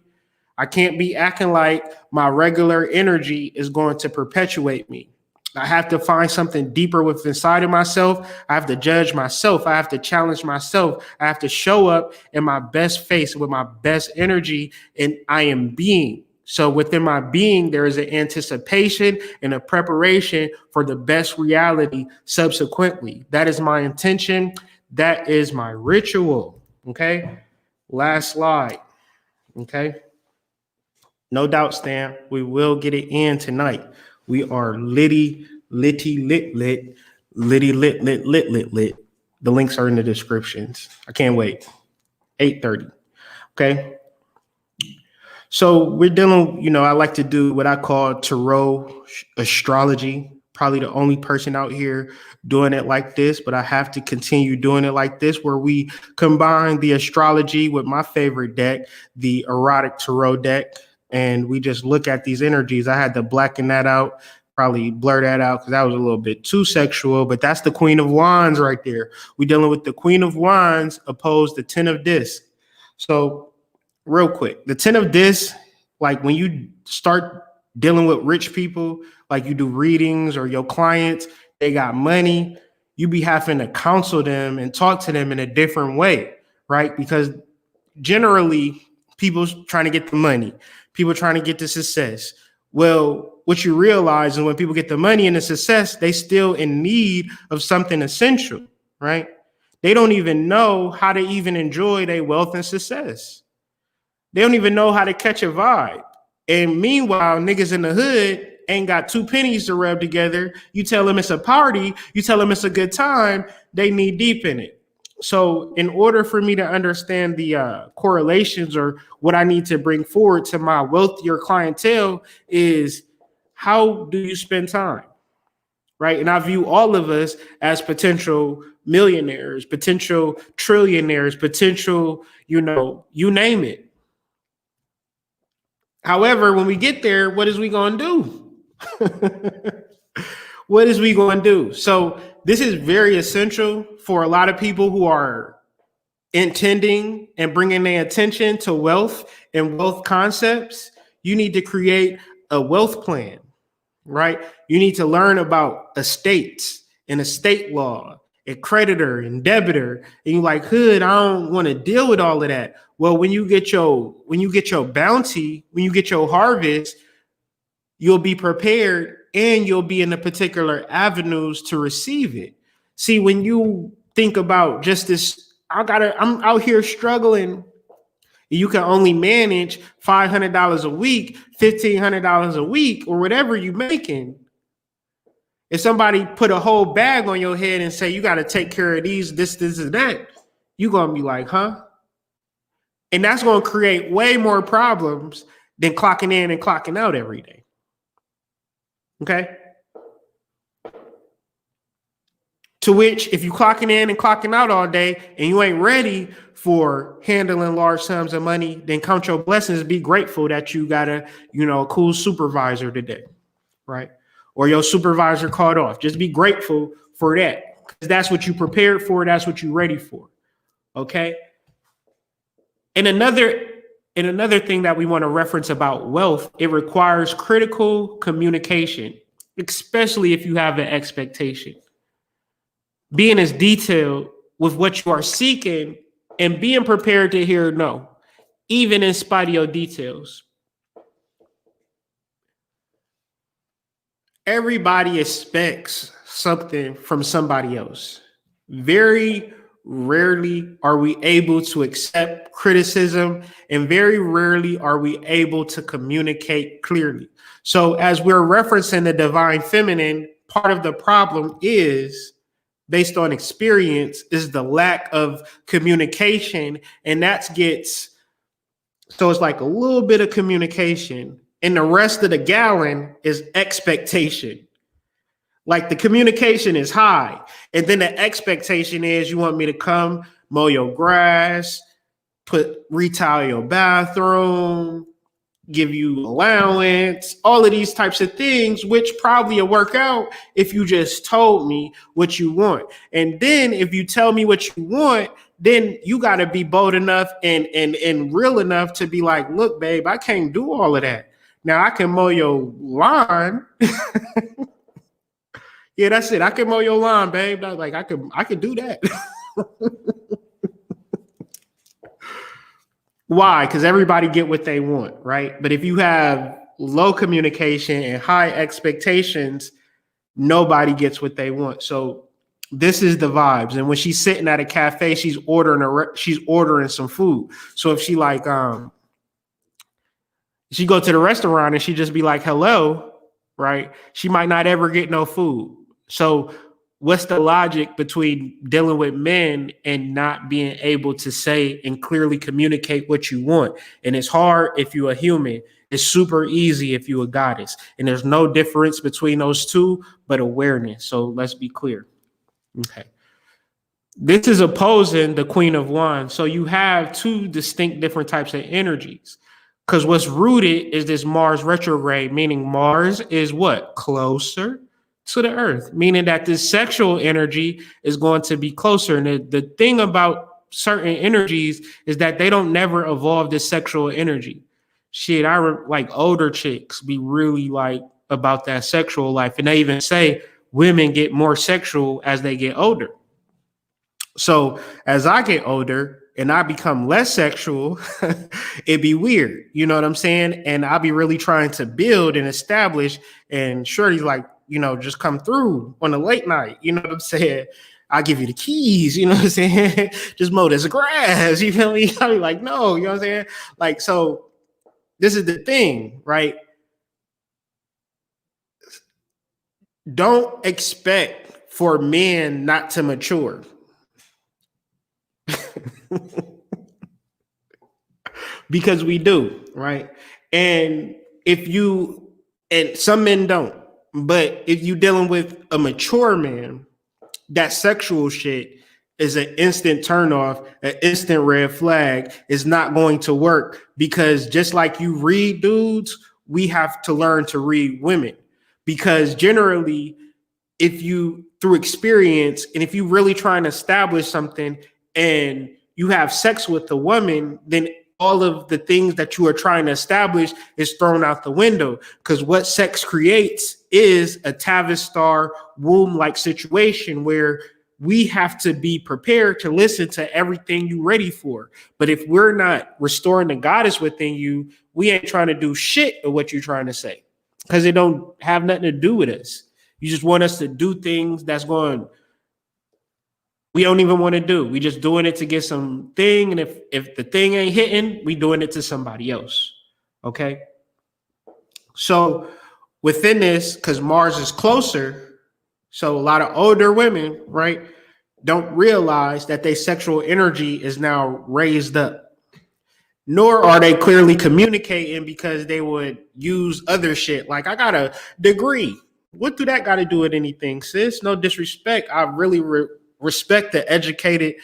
I can't be acting like my regular energy is going to perpetuate me. I have to find something deeper within inside of myself. I have to judge myself. I have to challenge myself. I have to show up in my best face with my best energy, and I am being. So within my being, there is an anticipation and a preparation for the best reality subsequently. That is my intention. That is my ritual. Okay. Last slide. Okay. No doubt, Stan. We will get it in tonight. We are litty, lit, litty, lit. The links are in the descriptions. I can't wait. 8:30. Okay. So we're dealing, I like to do what I call tarot astrology. Probably the only person out here doing it like this, but I have to continue doing it like this, where we combine the astrology with my favorite deck, the Erotic tarot deck, and we just look at these energies. I had to blacken that out, probably blur that out because that was a little bit too sexual, but that's the Queen of Wands right there. We're dealing with the Queen of Wands opposed to 10 of Discs. So real quick, the 10 of Discs, like when you start dealing with rich people, like you do readings or your clients, they got money, you be having to counsel them and talk to them in a different way, right? Because generally, people's trying to get the money, people trying to get the success. Well, what you realize is when people get the money and the success, they still in need of something essential, right? They don't even know how to even enjoy their wealth and success. They don't even know how to catch a vibe. And meanwhile, niggas in the hood ain't got two pennies to rub together. You tell them it's a party, you tell them it's a good time, they knee deep in it. So in order for me to understand the correlations or what I need to bring forward to my wealthier clientele is, how do you spend time? Right. And I view all of us as potential millionaires, potential trillionaires, potential, you name it. However, when we get there, what is we going to do? What is we going to do? So this is very essential for a lot of people who are intending and bringing their attention to wealth and wealth concepts. You need to create a wealth plan, right? You need to learn about estates and estate law and creditor and debitor. And you're like, hood, I don't want to deal with all of that. Well, when you get your bounty, when you get your harvest, you'll be prepared and you'll be in the particular avenues to receive it. See, when you think about just this, I'm out here struggling. You can only manage $500 a week, $1,500 a week, or whatever you're making. If somebody put a whole bag on your head and say, you got to take care of these, this, and that, you're going to be like, huh? And that's going to create way more problems than clocking in and clocking out every day. Okay? To which, if you clocking in and clocking out all day and you ain't ready for handling large sums of money, then count your blessings. Be grateful that you got a cool supervisor today, right? Or your supervisor called off. Just be grateful for that, because that's what you prepared for. That's what you're ready for. Okay. And another thing that we want to reference about wealth, it requires critical communication, especially if you have an expectation. Being as detailed with what you are seeking and being prepared to hear no, even in spite of your details. Everybody expects something from somebody else. Very rarely are we able to accept criticism, and very rarely are we able to communicate clearly. So as we're referencing the divine feminine, part of the problem is, based on experience, is the lack of communication. And that gets, so it's like a little bit of communication, and the rest of the gallon is expectation. Like the communication is high, and then the expectation is you want me to come mow your grass, retile your bathroom, give you allowance, all of these types of things, which probably will work out if you just told me what you want. And then if you tell me what you want, then you got to be bold enough and real enough to be like, look, babe, I can't do all of that. Now I can mow your lawn. Yeah, that's it. I can mow your lawn, babe. Like I could do that. Why? Because everybody get what they want, right? But if you have low communication and high expectations, nobody gets what they want. So this is the vibes. And when she's sitting at a cafe, she's ordering some food. So if she like she go to the restaurant and she just be like, hello, right? She might not ever get no food. So what's the logic between dealing with men and not being able to say and clearly communicate what you want? And it's hard if you're a human. It's super easy if you're a goddess. And there's no difference between those two but awareness. So let's be clear. Okay. This is opposing the Queen of Wands. So you have two distinct different types of energies. Because what's rooted is this Mars retrograde, meaning Mars is what? Closer to the earth, meaning that this sexual energy is going to be closer. And the thing about certain energies is that they don't never evolve this sexual energy. Shit, like older chicks be really like about that sexual life. And they even say women get more sexual as they get older. So as I get older and I become less sexual, it'd be weird. You know what I'm saying? And I'll be really trying to build and establish, and Shorty's like, you know, just come through on a late night. You know what I'm saying? I'll give you the keys. You know what I'm saying? Just mow this grass. You feel me? I'll be like, no, you know what I'm saying? Like, so this is the thing, right? Don't expect for men not to mature. Because we do, right? And some men don't, but if you're dealing with a mature man, that sexual shit is an instant turnoff, an instant red flag. Is not going to work, because just like you read dudes, we have to learn to read women. Because generally, if you, through experience, and if you really trying to establish something and you have sex with a woman, then all of the things that you are trying to establish is thrown out the window, because what sex creates is a Tavistar womb-like situation where we have to be prepared to listen to everything you're ready for. But if we're not restoring the goddess within you, we ain't trying to do shit of what you're trying to say, because it don't have nothing to do with us. You just want us to do things that's going, we don't even want to do. We just doing it to get some thing. And if the thing ain't hitting, we doing it to somebody else. Okay. So within this, because Mars is closer, so a lot of older women, right, don't realize that their sexual energy is now raised up. Nor are they clearly communicating, because they would use other shit. Like, I got a degree. What do that got to do with anything, sis? No disrespect. I really respect the educated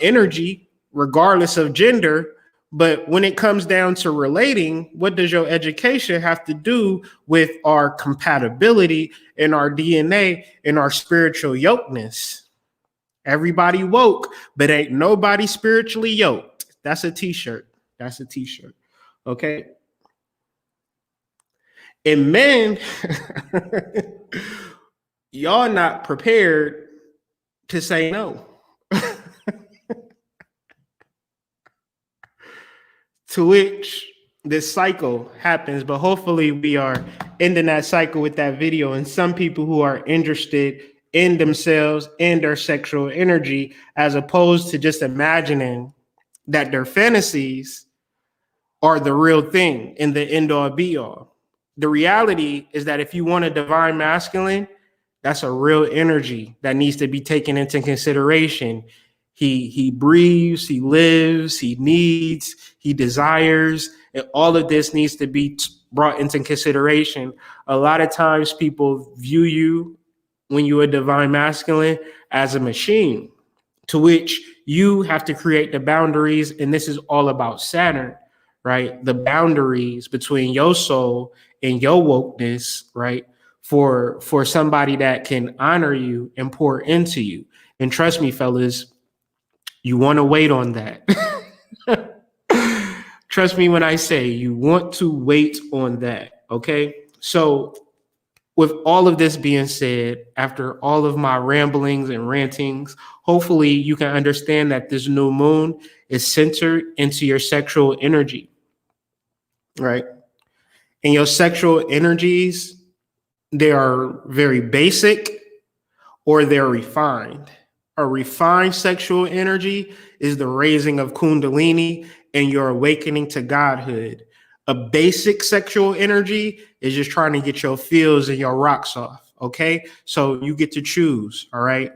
energy, regardless of gender. But when it comes down to relating, what does your education have to do with our compatibility and our DNA and our spiritual yokeness? Everybody woke, but ain't nobody spiritually yoked. That's a t-shirt. That's a t-shirt. Okay. And men, y'all not prepared to say no. To which this cycle happens, but hopefully we are ending that cycle with that video. And some people who are interested in themselves and their sexual energy, as opposed to just imagining that their fantasies are the real thing and the end all be all. The reality is that if you want a divine masculine, that's a real energy that needs to be taken into consideration. He breathes, he lives, he needs, he desires, and all of this needs to be brought into consideration. A lot of times people view you, when you're a divine masculine, as a machine, to which you have to create the boundaries. And this is all about Saturn, right? The boundaries between your soul and your wokeness, right? For somebody that can honor you and pour into you. And trust me, fellas, you want to wait on that. Trust me when I say you want to wait on that. Okay. So with all of this being said, after all of my ramblings and rantings, hopefully you can understand that this new moon is centered into your sexual energy, right? And your sexual energies, they are very basic or they're refined. A refined sexual energy is the raising of Kundalini and your awakening to godhood. A basic sexual energy is just trying to get your feels and your rocks off. Okay. So you get to choose. All right.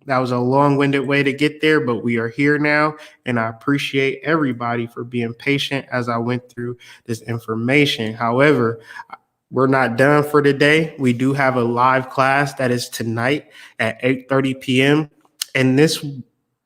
That was a long-winded way to get there, but we are here now. And I appreciate everybody for being patient as I went through this information. However, we're not done for today. We do have a live class that is tonight at 8:30 p.m. And this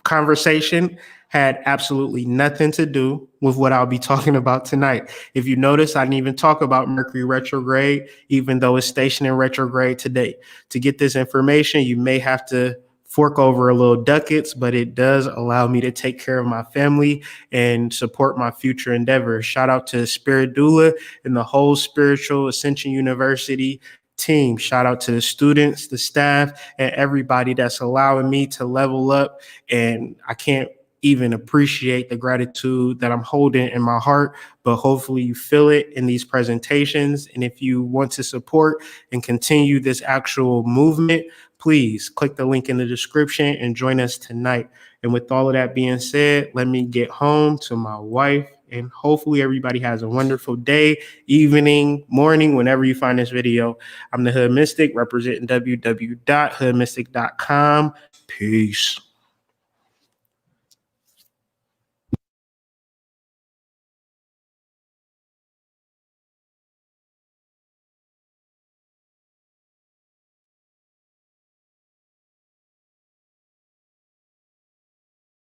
conversation had absolutely nothing to do with what I'll be talking about tonight. If you notice, I didn't even talk about Mercury retrograde, even though it's stationed in retrograde today. To get this information, you may have to fork over a little ducats, but it does allow me to take care of my family and support my future endeavors. Shout out to Spirit Doula and the whole Spiritual Ascension University team. Shout out to the students, the staff, and everybody that's allowing me to level up. And I can't even appreciate the gratitude that I'm holding in my heart, but hopefully you feel it in these presentations. And if you want to support and continue this actual movement, please click the link in the description and join us tonight. And with all of that being said, let me get home to my wife, and hopefully everybody has a wonderful day, evening, morning, whenever you find this video. I'm the Hood Mystic, representing www.hoodmystic.com. Peace.